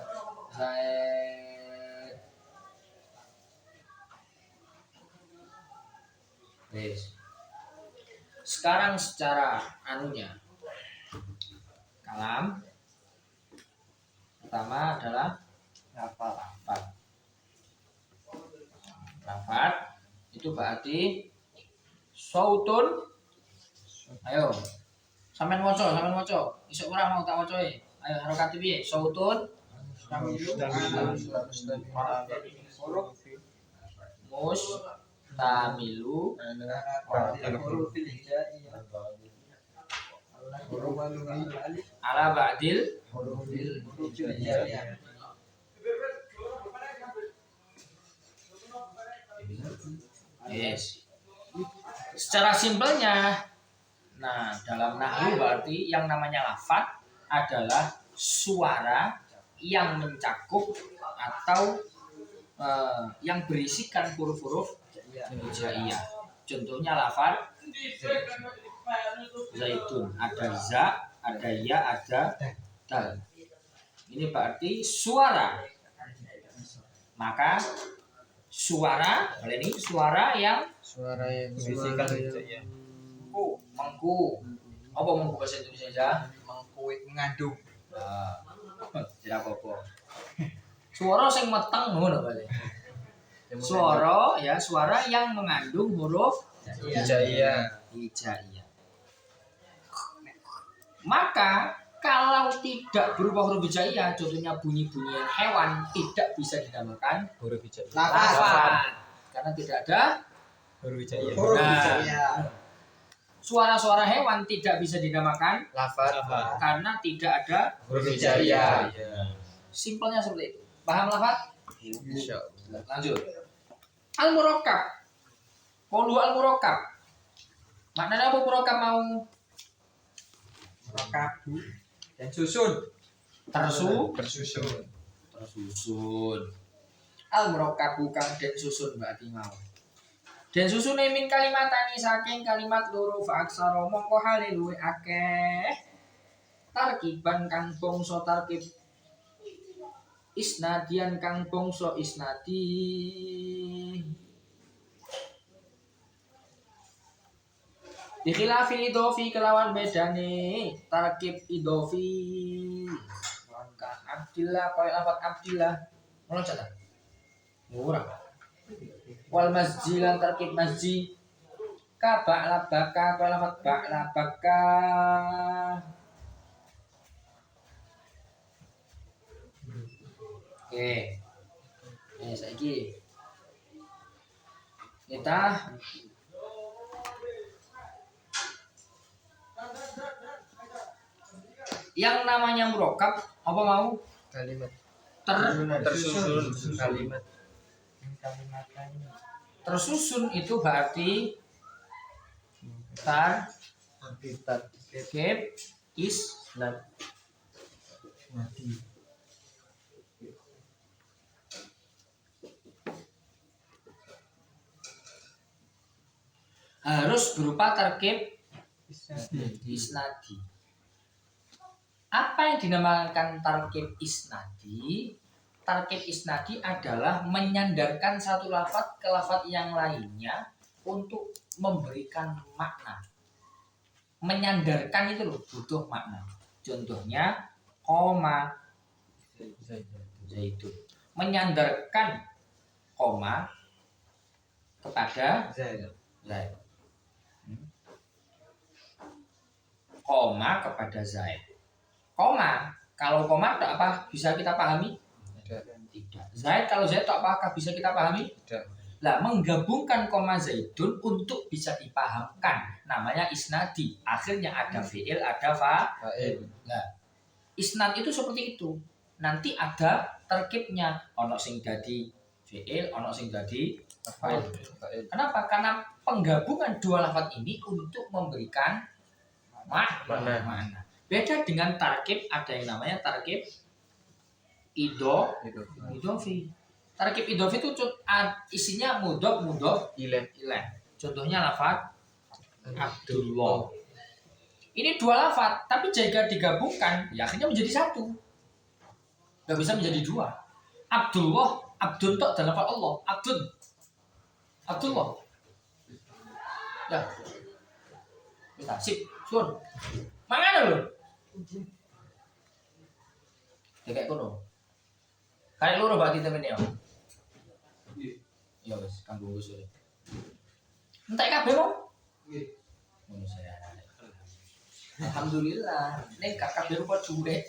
Sekarang secara anunya Kalam. Pertama adalah
Lafal.
lafat itu berarti sautun. Ayo sampean waca isuk ora mau tak wacoe. Ayo harokat piye sautun mustamilu ala ba'dil. Yes. Secara simpelnya, nah dalam nahwu berarti yang namanya lafaz adalah suara yang mencakup atau yang berisikan huruf-huruf hijaiyah. Contohnya lafaz zaitun, ada za, ada ya, ada dal. Ini berarti suara. Maka suara, ini suara yang
Berisikan hijaiyah.
mengku. Apa mengku bahasa Indonesia?
Mengandung.
Tidak apa-apa. Suara sing meteng ngono berarti. Suara ya, suara yang mengandung huruf
Hijaiyah.
hijaiyah. Maka kalau tidak berupa huruf hijaiyah, contohnya bunyi-bunyian hewan tidak bisa dinamakan
Huruf hijaiyah.
lafaz karena tidak ada
Huruf hijaiyah.
Nah, suara-suara hewan tidak bisa dinamakan
Lafal.
karena tidak ada
Huruf hijaiyah.
simpelnya seperti itu. Paham lafaz?
Insyaallah.
Lanjut. Al-murakkab. Qaulu al-murakkab. Maknanya apa murakkab mau?
Rakabu dan susun.
Tersusun. Al-murakkabu kang den susun berarti mau. Den susune min kalimatani saking kalimat loro fa aksara mongko hale luwe akeh tarkiban kang bangsa tarkib isnadian kang bangsa isnadi dikhilafil idofi kelawan bedane tarkib idofi maka Abdillah kaya lafat Abdillah meloncat ta ora wal masjid lan tarkib masjid ka ba'la baka kaya lafat ba'la baka oke saiki kita yang namanya murakkab apa mau
Kalimat.
tersusun
Kalimat.
tersusun itu berarti tarkib isnad harus berupa tarkib isnadi. Apa yang dinamakan tarkib isnadi? Tarkib isnadi adalah menyandarkan satu lafaz ke lafaz yang lainnya untuk memberikan makna. Menyandarkan itu loh, butuh makna. Contohnya koma zaitun. Menyandarkan koma kepada zaid. Koma kepada zaid. Koma, kalau koma tak apa bisa kita pahami? Tidak. Zaid kalau zaid tak apakah bisa kita pahami?
Tidak.
Lah menggabungkan koma zaidun untuk bisa dipahamkan namanya isnadi. Akhirnya ada fi'il, ada fa'il. Nah, isnad itu seperti itu. Nanti ada terkibnya. Ono sing dadi fi'il, ono sing dadi fa'il. Kenapa? Karena penggabungan dua lafaz ini untuk memberikan makna. Beda dengan tarkib, ada yang namanya tarkib idofi. Tarkib idofi itu isinya mudhof ilaih. Contohnya lafaz Abdullah. Ini dua lafaz, tapi jika digabungkan, ya akhirnya menjadi satu. Gak bisa menjadi dua. Abdullah, Abdun tok dan lafaz Allah. Abdullah. Ya. Kita sip, sun. Mangane lho. Kayak kono. Karek loro berarti temen ya. Ya wis, kanggo usul. Entek kabeh wong.
Nggih.
Ngono saya. Alhamdulillah, nek kabeh rupa dhuwit,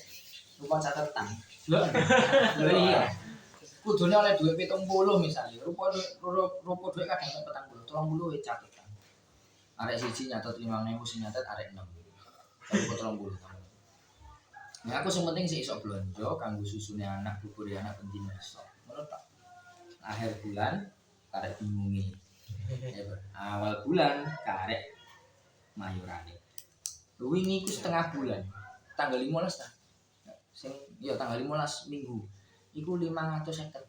rupa catatan. Lho iya. Kudune oleh dhuwit 70 misalnya. Rupa dhuwit kadang 40, 30 catatan. Arek siji nyatet 5.000 sing nyatet arek 6. Rupa 30. Nah, aku sing penting sih iso blonjo kanggo susune anak, bubure anak penting iso. Ngono tok. Akhir bulan karek bingungi. Awal bulan karek mayurane. Wingi iku setengah bulan. Tanggal 15 ta. Sing ya tanggal 15 minggu. Iku 550.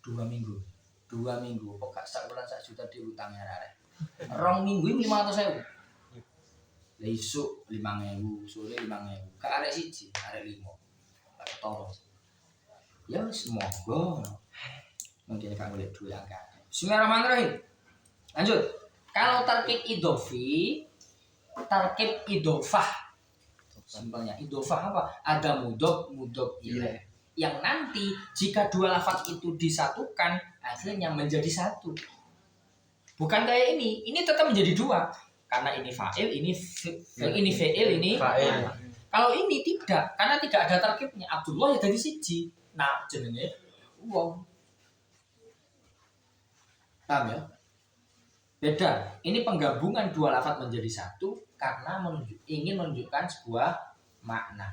2 minggu. 2 minggu. Kok gak sak bulan sak juta diutangi arek. 2 minggu 500.000. Lah isuk 5.000, sore 5.000. Gak arek siji, arek 5. Gak ketara. Ya wis monggo. Mungkin gak golek duit angka. Bismillahirrahmanirrahim. Lanjut. Kalau tarkib idhofi, tarkib idhofah. Simpelnya idhofah apa? Ada mudhof, mudhof ilaih. Yang nanti jika dua lafaz itu disatukan akhirnya menjadi satu. Bukan kayak ini tetap menjadi dua. Karena ini fa'il, ini fi'il, ini
Fa'il.
kalau ini tidak, karena tidak ada tarkibnya. Abdullah ya dari siji. Nah, jenenge wong. Paham ya? Beda. Ini penggabungan dua lafaz menjadi satu karena ingin menunjukkan sebuah makna.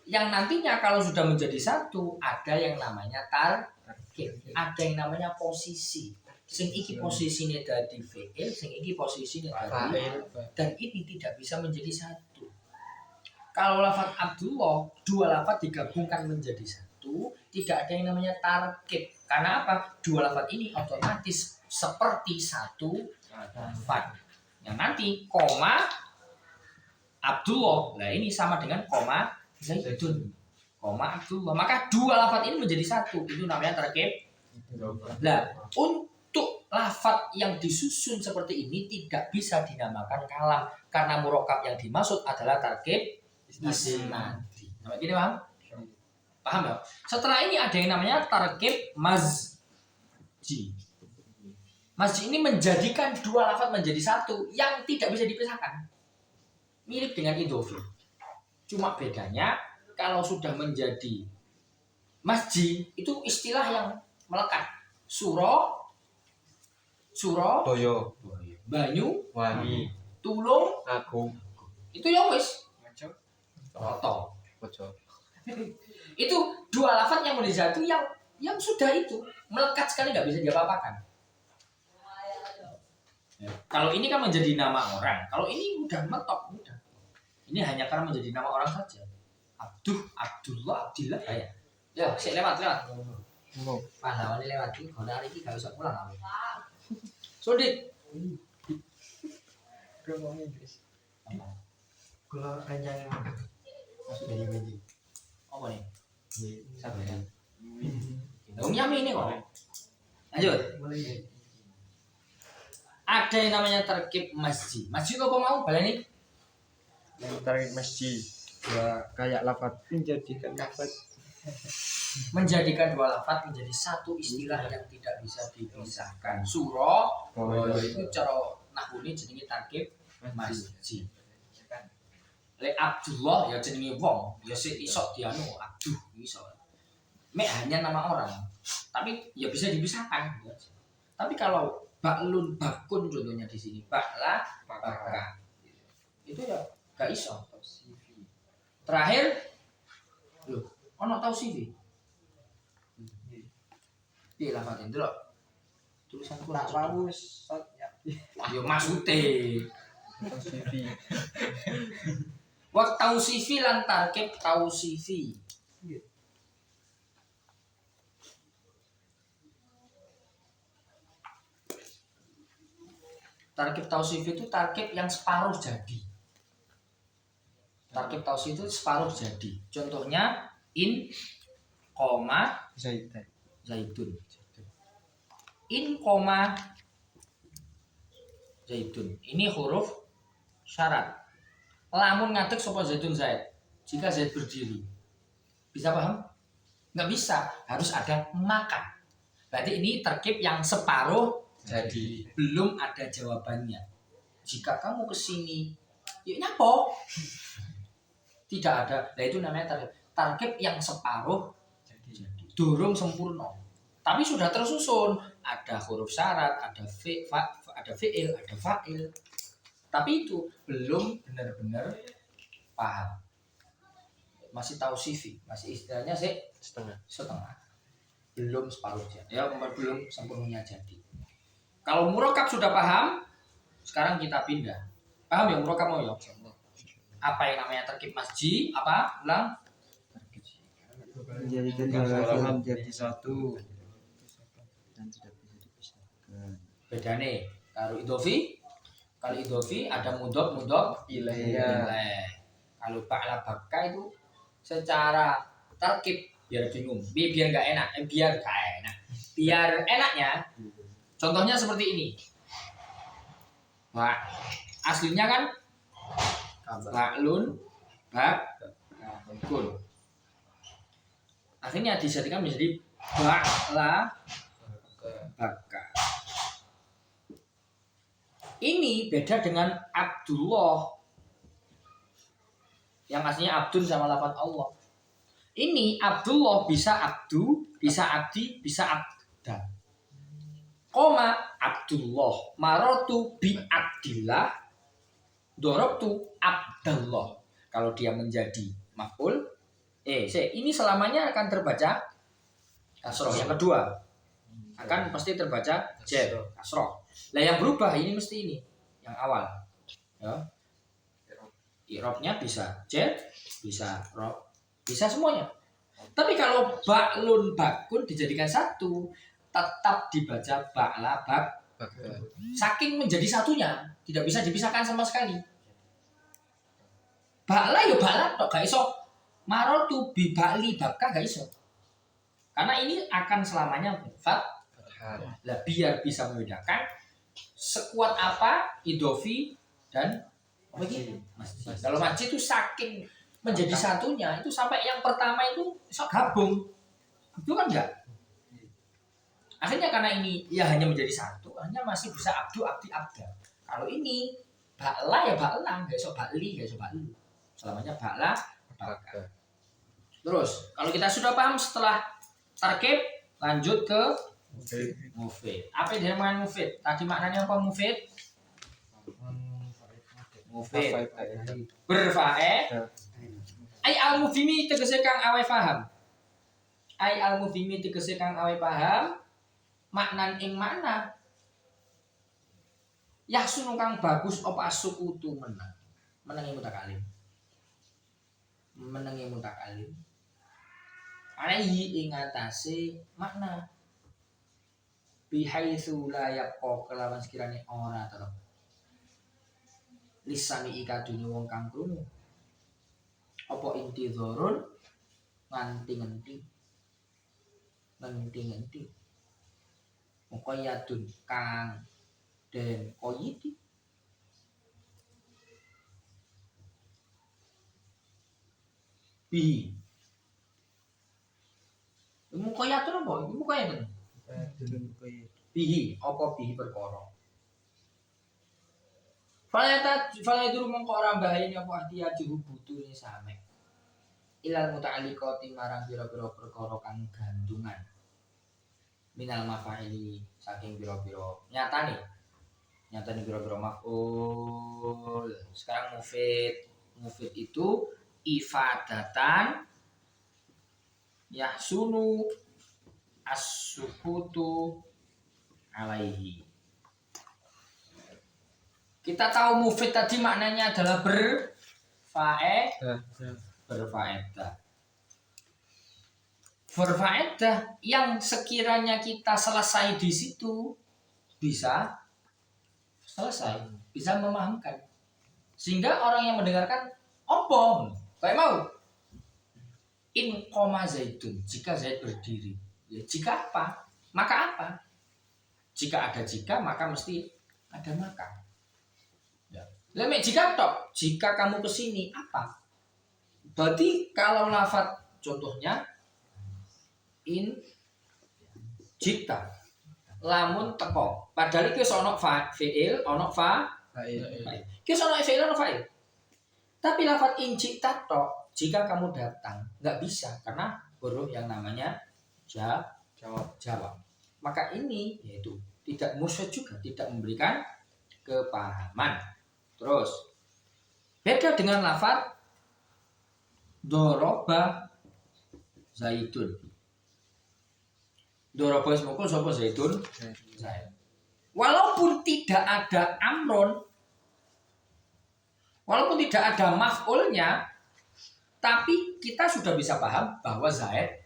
Yang nantinya kalau sudah menjadi satu, ada yang namanya tarkib, ada yang namanya posisi. Sing iki posisinya dari fi'il, sing iki posisinya dari dan ini tidak bisa menjadi satu. Kalau lafaz Abdullah, dua lafaz digabungkan menjadi satu, tidak ada yang namanya tarkib. Karena apa? Dua lafaz ini otomatis seperti satu lafaz. Yang nanti koma Abdullah, nah ini sama dengan koma Zaidun, koma Abdullah. Maka dua lafaz ini menjadi satu, itu namanya tarkib. Nah, untuk lafaz yang disusun seperti ini tidak bisa dinamakan kalam karena murokab yang dimaksud adalah tarkib isnadi. Sampai gini paham? Paham ya? Setelah ini ada yang namanya tarkib mazji. Mazji ini menjadikan dua lafaz menjadi satu yang tidak bisa dipisahkan. Mirip dengan idhofi. Cuma bedanya kalau sudah menjadi mazji itu istilah yang melekat. Suro,
Toyo.
banyu,
Wangi.
tulung,
Aku.
itu ya wis. Roto. Itu dua lafaz yang menjadi satu yang sudah itu melekat sekali nggak bisa diapa-apakan. Ya. Kalau ini kan menjadi nama orang, kalau ini udah mentok, udah. Ini hanya karena menjadi nama orang saja. Abdullah, Abdillah kayak. Ya, saya lewat. Pahlawan lewat ini, kalau hari ini gak usah pulang aku. Sudik.
Ngomong Inggris.
Kalau rencana masuk dari meja.
Apa nih?
Sabar ya.
Dong Yami ini kok. Lanjut.
Mulai deh.
Ada yang namanya tarkib masjid. Masjid apa mau? Baleni.
Yang tarik masjid. Ya kayak lafaz menjadikan lafaz.
Menjadikan dua lafaz menjadi satu istilah yang tidak bisa dipisahkan. Surah, itu cara nahwune jenenge tarkib masjid. Le Abdullah ya jenenge wong, ya sik iso dianu Abduh iso. Mek hanya nama orang. Tapi ya bisa dipisahkan. Tapi kalau baklun bakun contohnya di sini, bakla, baka. Itu ya gak iso. Terakhir loh, ono tau CV. Piye lafate ndelok? Tulisanku
Tak mau shot ya.
yo maksude.
CV.
Wa tausifi lan tarkib tausifi. Tarkib tausifi itu tarkib yang separuh jadi. Tarkib tausif itu separuh jadi. Contohnya in koma
Zaitan.
zaitun. In koma zaitun. Ini huruf syarat. Lamun ngadeg sapa zaitun zaid. jika Zaid berdiri. Bisa paham? Nggak bisa, harus ada maka. Berarti ini terkib yang separuh
Jadi
belum ada jawabannya. Jika kamu kesini, ya nyapo? Tidak ada. Nah itu namanya terkib yang separuh durung sempurna. Tapi sudah tersusun, ada huruf syarat, ada fi'il, ada fa'il. Tapi itu belum benar-benar paham. Masih tahu CV, masih istilahnya setengah. Belum separuhnya. Ya, belum sempurnanya jadi. Kalau murokab sudah paham, sekarang kita pindah. Paham ya murokab mau ya? Apa yang namanya terkib masjid? Apa? Ulang.
Menjadikan dua lafaz menjadi satu dan tidak bisa dipisahkan.
Bedane karo idofi. Kalau idofi ada mudhof
ilahnya.
Kalau ba'la bakka itu secara terkib biar bingung, biar nggak enak, biar enaknya. Contohnya seperti ini. Wah, aslinya kan ba'lun bakun. Akhirnya dijadikan menjadi ba'la bakka. Ini beda dengan Abdullah yang aslinya Abdul sama lafaz Allah. Ini Abdullah bisa abdu, bisa abdi, bisa abda. Koma Abdullah, marotu bi Abdillah, dorobtu Abdullah. Kalau dia menjadi maf'ul, ini selamanya akan terbaca kasroh. Yang kedua akan pasti terbaca jar kasroh. Lah yang berubah ini mesti ini yang awal. Ya. I'rabnya bisa jar, bisa rob, bisa semuanya. Tapi kalau ba'lun bakun dijadikan satu, tetap dibaca ba'la bak. Saking menjadi satunya, tidak bisa dipisahkan sama sekali. Ba'la ya ba'la tok gak iso. Marotu bi ba'li bakka gak iso. Karena ini akan selamanya fat. Lah biar bisa membedakan sekuat apa idofi dan apa gitu? Masjid. Kalau masjid itu saking menjadi satunya itu sampai yang pertama itu bisa gabung. Itu kan enggak. Akhirnya karena ini ya hanya menjadi satu, hanya masih bisa abdu, abdi, abda. Kalau ini ba'la ya ba'la, enggak iso ba'li, enggak iso ba'lu. Selamanya ba'la, ba'ka. Terus kalau kita sudah paham setelah tarkib, lanjut ke mufid. Apa yang dinamakan mufid? Tadi maknanya apa mufid? Mufid berfaedah. Ai al-mufhimi tegese kang awe paham. Ai al-mufhimi tegese kang awe paham. Maknan ing makna. Yahsunu kang bagus apa sukutu menang. Menangi mutakalim. Menangi mutakalim. Alaihi ing atase makna. Bihaitsu la yaqqa kelawan sekirane ora tetep. Lisani ikadune wong kang krungu. Apa intizarun nganti-nganti. Nganti-nganti. Muqayyadun kang den koyiti. Bi. Muqayyadun apa? Muqayyadun. Bihi, apa bihi perkara. Fala itu mongko ora bahayane apa ahtiyajuhu butune same. Ilal muta'alliqati marang pira-pira perkara kang gandungan. Minal mafa'ili saking pira-pira nyatane pira-pira maf'ul. Sekarang mufid itu ifadatan yahsunu as-sukutu alaihi. Kita tahu mufid tadi maknanya adalah berfaedah. Berfaedah yang sekiranya kita selesai di situ bisa selesai, bisa memahamkan. Sehingga orang yang mendengarkan opo kayak mau in koma zaitun, jika Zaid berdiri. Ya, jika apa? Maka apa? Jika ada jika, maka mesti ada maka. Ya. Lemek jika tok, jika kamu kesini apa? Berarti kalau lafadz contohnya in jita lamun teko. Padahal iki wis ana fi'il, ana fa'il. Iki wis ana fi'il, ana fa'il. Tapi lafadz in jita tok jika kamu datang nggak bisa karena huruf yang namanya jawab. Maka ini yaitu tidak musyad juga, tidak memberikan kepahaman. Terus beda dengan lafadz doroba zaidun. Doroba ismukul sapa zaidun? Zaid. Walaupun tidak ada amron, walaupun tidak ada maf'ulnya, tapi kita sudah bisa paham bahwa Zaid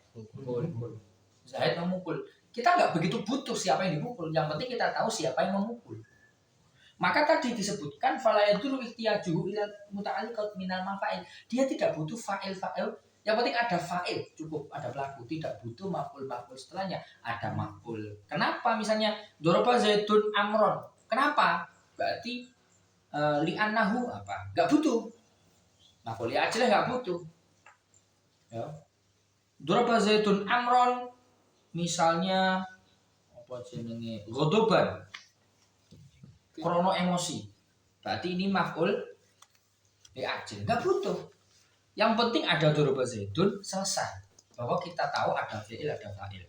memukul. Kita nggak begitu butuh siapa yang dipukul. Yang penting kita tahu siapa yang memukul. Maka tadi disebutkan fala yadullu ihtiyajuhu ila muta'alliqat minal mafa'il. Dia tidak butuh fa'il. Yang penting ada fa'il, cukup ada pelaku, tidak butuh maf'ul setelahnya, ada maf'ul. Kenapa misalnya doroba zaidun amron? Kenapa? Berarti li'annahu apa? Enggak butuh. Maf'ul ajlah enggak butuh. Ya. Doroba zaidun amron misalnya apa jenenge? Ghadaban. Krono emosi. Berarti ini maf'ul ajlah, enggak butuh. Yang penting ada doroba zaidun selesai. Bahwa kita tahu ada fi'il, ada fa'il.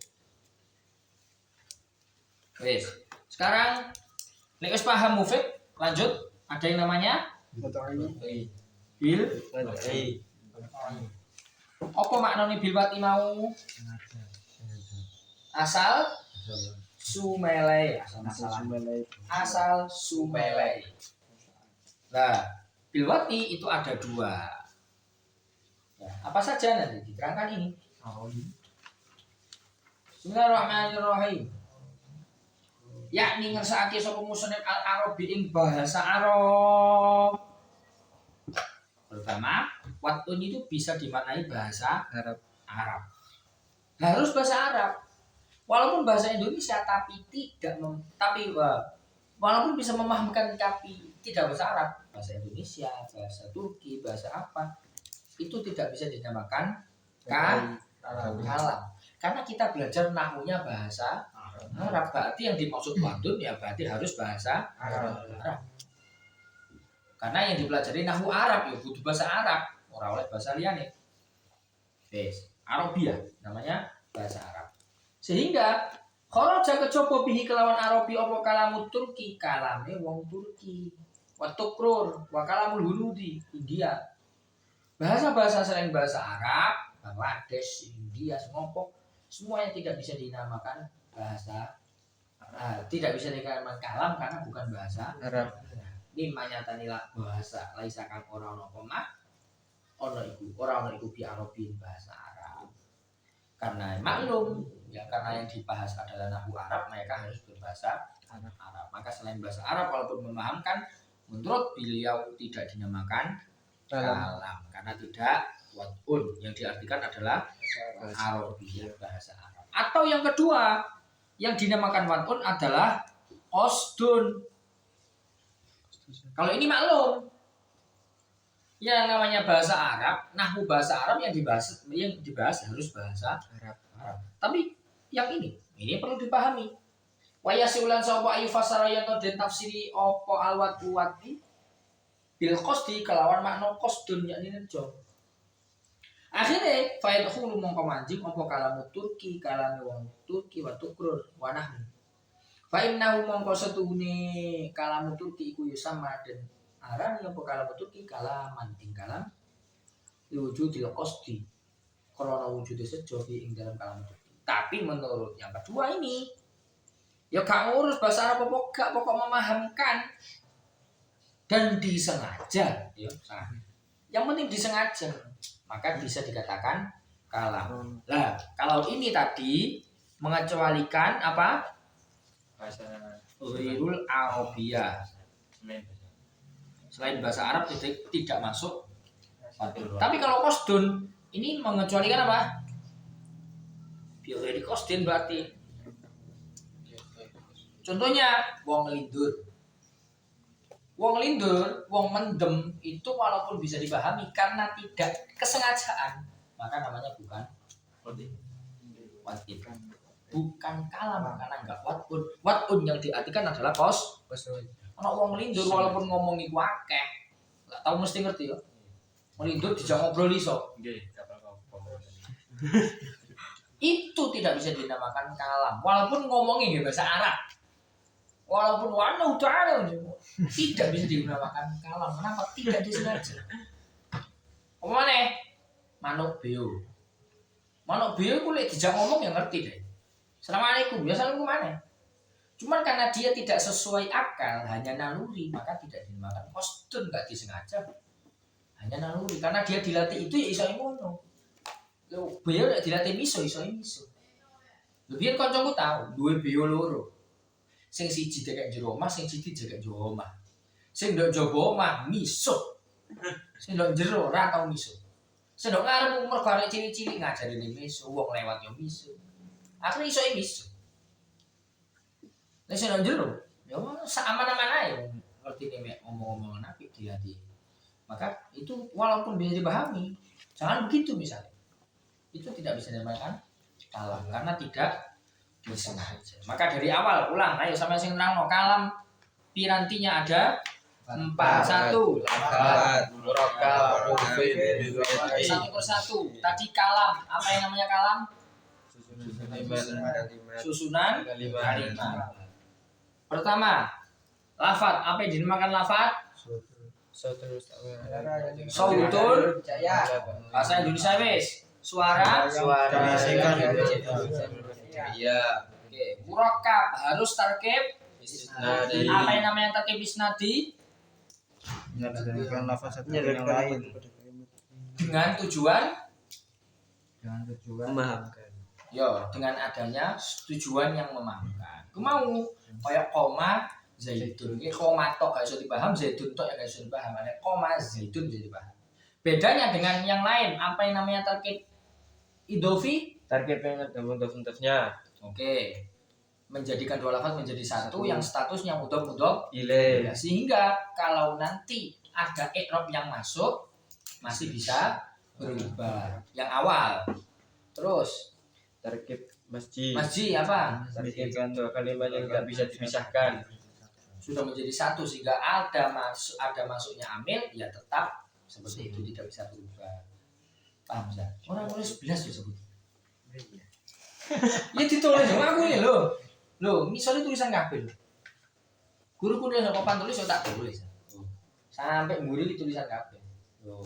Wes. Sekarang nek wis paham mufid, lanjut. Ada yang namanya bil. Apa maknanya bil wati mau? Asal sumele, asal sumele. Nah, bil wati itu ada dua. Ya, apa saja nanti diterangkan ini. Bismillahirrahmanirrahim. Yakni ngersakake sapa musannif al-Arabi ing bahasa Arab. Pertama, watun itu bisa dimaknai bahasa Arab. Harus bahasa Arab. Walaupun bahasa Indonesia tapi walaupun bisa memahamkan tapi tidak bahasa Arab, bahasa Indonesia, bahasa Turki, bahasa apa, itu tidak bisa dinamakan kalam. Karena kita belajar nahwunya bahasa Arab, berarti yang dimaksud watun ya berarti harus bahasa Arab. Karena yang dipelajari nahwu Arab ya butuh bahasa Arab, ora oleh bahasa liyane. Wes, Arabia namanya bahasa Arab. Sehingga kharaja kecoba bihi kelawan Arabi apa kalamut Turki, kalame wong Turki. Wa tukrur wa kalamul Hunudi, India. Bahasa-bahasa selain bahasa Arab, Bangladesh, India, semua yang tidak bisa dinamakan bahasa tidak bisa dikatakan kalam karena bukan bahasa Arab. Ini manyatanilah bahasa laisa kang ora ono koma ono iku bi Arabin bahasa Arab. Karena maklum ya karena yang dibahas adalah nahwu Arab, mereka harus berbahasa Arab. Maka selain bahasa Arab walaupun memahamkan, menurut beliau tidak dinamakan kalam karena tidak watun, yang diartikan adalah Arabiyah, bahasa Arab. Atau yang kedua yang dinamakan watun adalah qasdun. Kalau ini maklum, yang namanya bahasa Arab, nahwu bahasa Arab yang dibahas harus bahasa Arab. Tapi yang ini perlu dipahami. Wa yasiulan sapa ayu fasara yang den tafsiri apa alwat-wati bil qasdi kelawan makna qasdun yakni nejo. Akhirnya fa'il khulu mongko manjing apa kalamut Turki, kalame wong Turki wa tukrur wa nahwu. Fa innahu mongko setuhune kalamut Turki iku ya sama den aran yang kalamu Turki kalaman tinggalan diwujudil qasdi krana wujude sejo ing dalam kalamut Turki. Tapi menurut yang kedua ini ya gak ngurus bahasa Arab apa pokok memahamkan dan disengaja ya. Yang penting disengaja maka bisa dikatakan kalam. Lah, kalau ini tadi mengecualikan apa?
Bahasa
Ghairul Arabiyah. Selain bahasa Arab tidak masuk. Tapi kalau qasdun ini mengecualikan apa? Biogeri qasdin berarti. Contohnya wong lindur. Wong lindur, wong mendem itu walaupun bisa dipahami karena tidak kesengajaan, maka namanya bukan watin. Bukan kalam karena enggak watun. Watun yang diartikan adalah kos. Ana wong lindur walaupun ngomong iku akeh, enggak tahu mesti ngerti ya. Wong lindur dijak ngobrol iso.
Nggih, kapal kompor.
Itu tidak bisa dinamakan kalam walaupun ngomongin ya bahasa Arab. Walaupun wana utara tidak bisa dinamakan kalam. Kenapa? Tidak disengaja. Apa mana? Manuk beo. Manuk beo kulit dijak ngomong yang ngerti deh. Assalamualaikum. Ya assalamualaikum mana? Cuman karena dia tidak sesuai akal, hanya naluri, maka tidak dinamakan kostun, nggak disengaja. Hanya naluri, karena dia dilatih itu ya iso ngono. Lo beo nek dilatih miso. Lebih kancaku tahu, duwe beo loro. Sing siji dekek jero omah, sing siji dekek jero omah. Sing ndok jaba omah miso. Sing ndok jero ora tau miso. Sing ndok ngarep umur barek cilik-cilik ngajarine miso, wong lewat yo miso. Akhire iso miso. Nek sing ndok jero, yo aman-aman ae ngerti nek omong-omongan apik dilatih. Maka itu walaupun bisa dipahami, jangan begitu misalnya. Itu tidak bisa dinamakan kalam karena tidak disengaja. Maka dari awal ulang, ayo sampai sing nerangno kalam pirantinya ada 4. 1
Murakab, mufid,
satu persatu. Tadi kalam, apa yang namanya kalam? Susunan kalimat. Pertama, lafat. Apa yang dinamakan lafat? Sautun. Bahasa Indonesia wis. Suara.
Iya.
Oke, murakab harus tarkib.
Isnadi.
Apa yang namanya tarkib isnadi?
Menyelesaikan lafaz satu yang lain
Dengan tujuan
Memahamkan.
yo dengan adanya tujuan yang memahamkan. Ku mau kayak koma zaitun. Iki koma tok gak iso dipaham, zaitun tok ya gak iso dipaham. Ada koma zaitun bisa dipaham. Bedanya dengan yang lain, apa yang namanya tarkib idofi?
Target yang ada mudhof-mudhofnya.
Oke. Menjadikan dua lafaz menjadi satu yang statusnya mudhof
Ile.
ya, sehingga kalau nanti ada i'rab yang masuk masih bisa berubah. Yang awal. Terus
Target masjid.
masjid apa?
Target dua kalimat yang tidak bisa dipisahkan.
Sudah menjadi satu sehingga ada masuknya amil ya tetap seperti itu tidak bisa berubah. Paham ya? Orang nulis 11 ya sebut. Ya ditulis sama aku nih lo. Lo, misalnya tulisan kabel. Guru ku nulis papan tulis yo tak tulis. Sampai nguri tulisan kabel. Yo.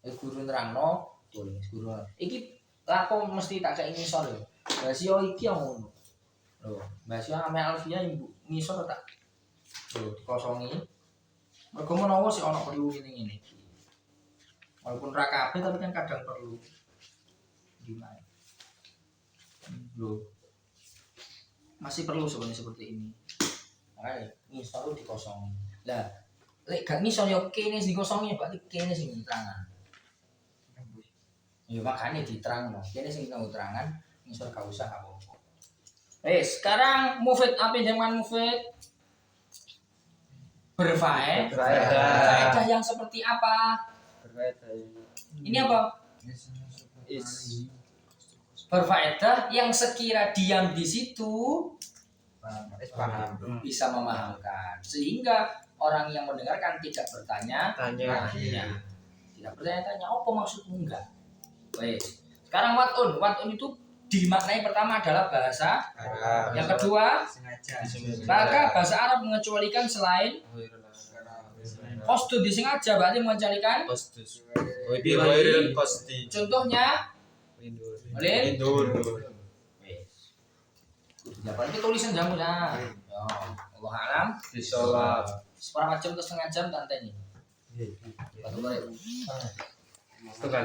Guru nerangno tulis guru. Iki lapo mesti tak kayak ngisor yo. Basio iki yang ngono. Lho, basio ame Alfia ibu ngisor tak. Lho, dikosongi. Mergo menawa sih ana perlu ngene-ngene iki. Walaupun ra kabeh tapi kan kadang perlu. Gimana? Lho. Masih perlu sebenarnya seperti ini. Makanya ngisor dikosongi. Lah, lek gak ngisor yo kene sing dikosongi berarti kene sing diterangan. Ya makanya diterangno. Kene sing nang terangan ngisor gak usah apa-apa. Sekarang mufid apa dengan mufid? Berfaedah. Berfaedah yang seperti apa? Ini apa? Berfaedah yang sekira diam di situ bisa memahamkan sehingga orang yang mendengarkan tidak bertanya
Tanya.
tidak bertanya-tanya apa maksudmu enggak. Baik. Sekarang watun itu dimaknai pertama adalah bahasa
Arab.
yang kedua maka bahasa Arab mengecualikan selain kostud disengaja berarti mengecualikan
Kostus. Wairil kosti.
contohnya Lin
Wes.
Japan itu tulisan jamu ya. Allah alam.
Disolab.
Seperempat jam atau setengah jam tante ini.
Itu kan.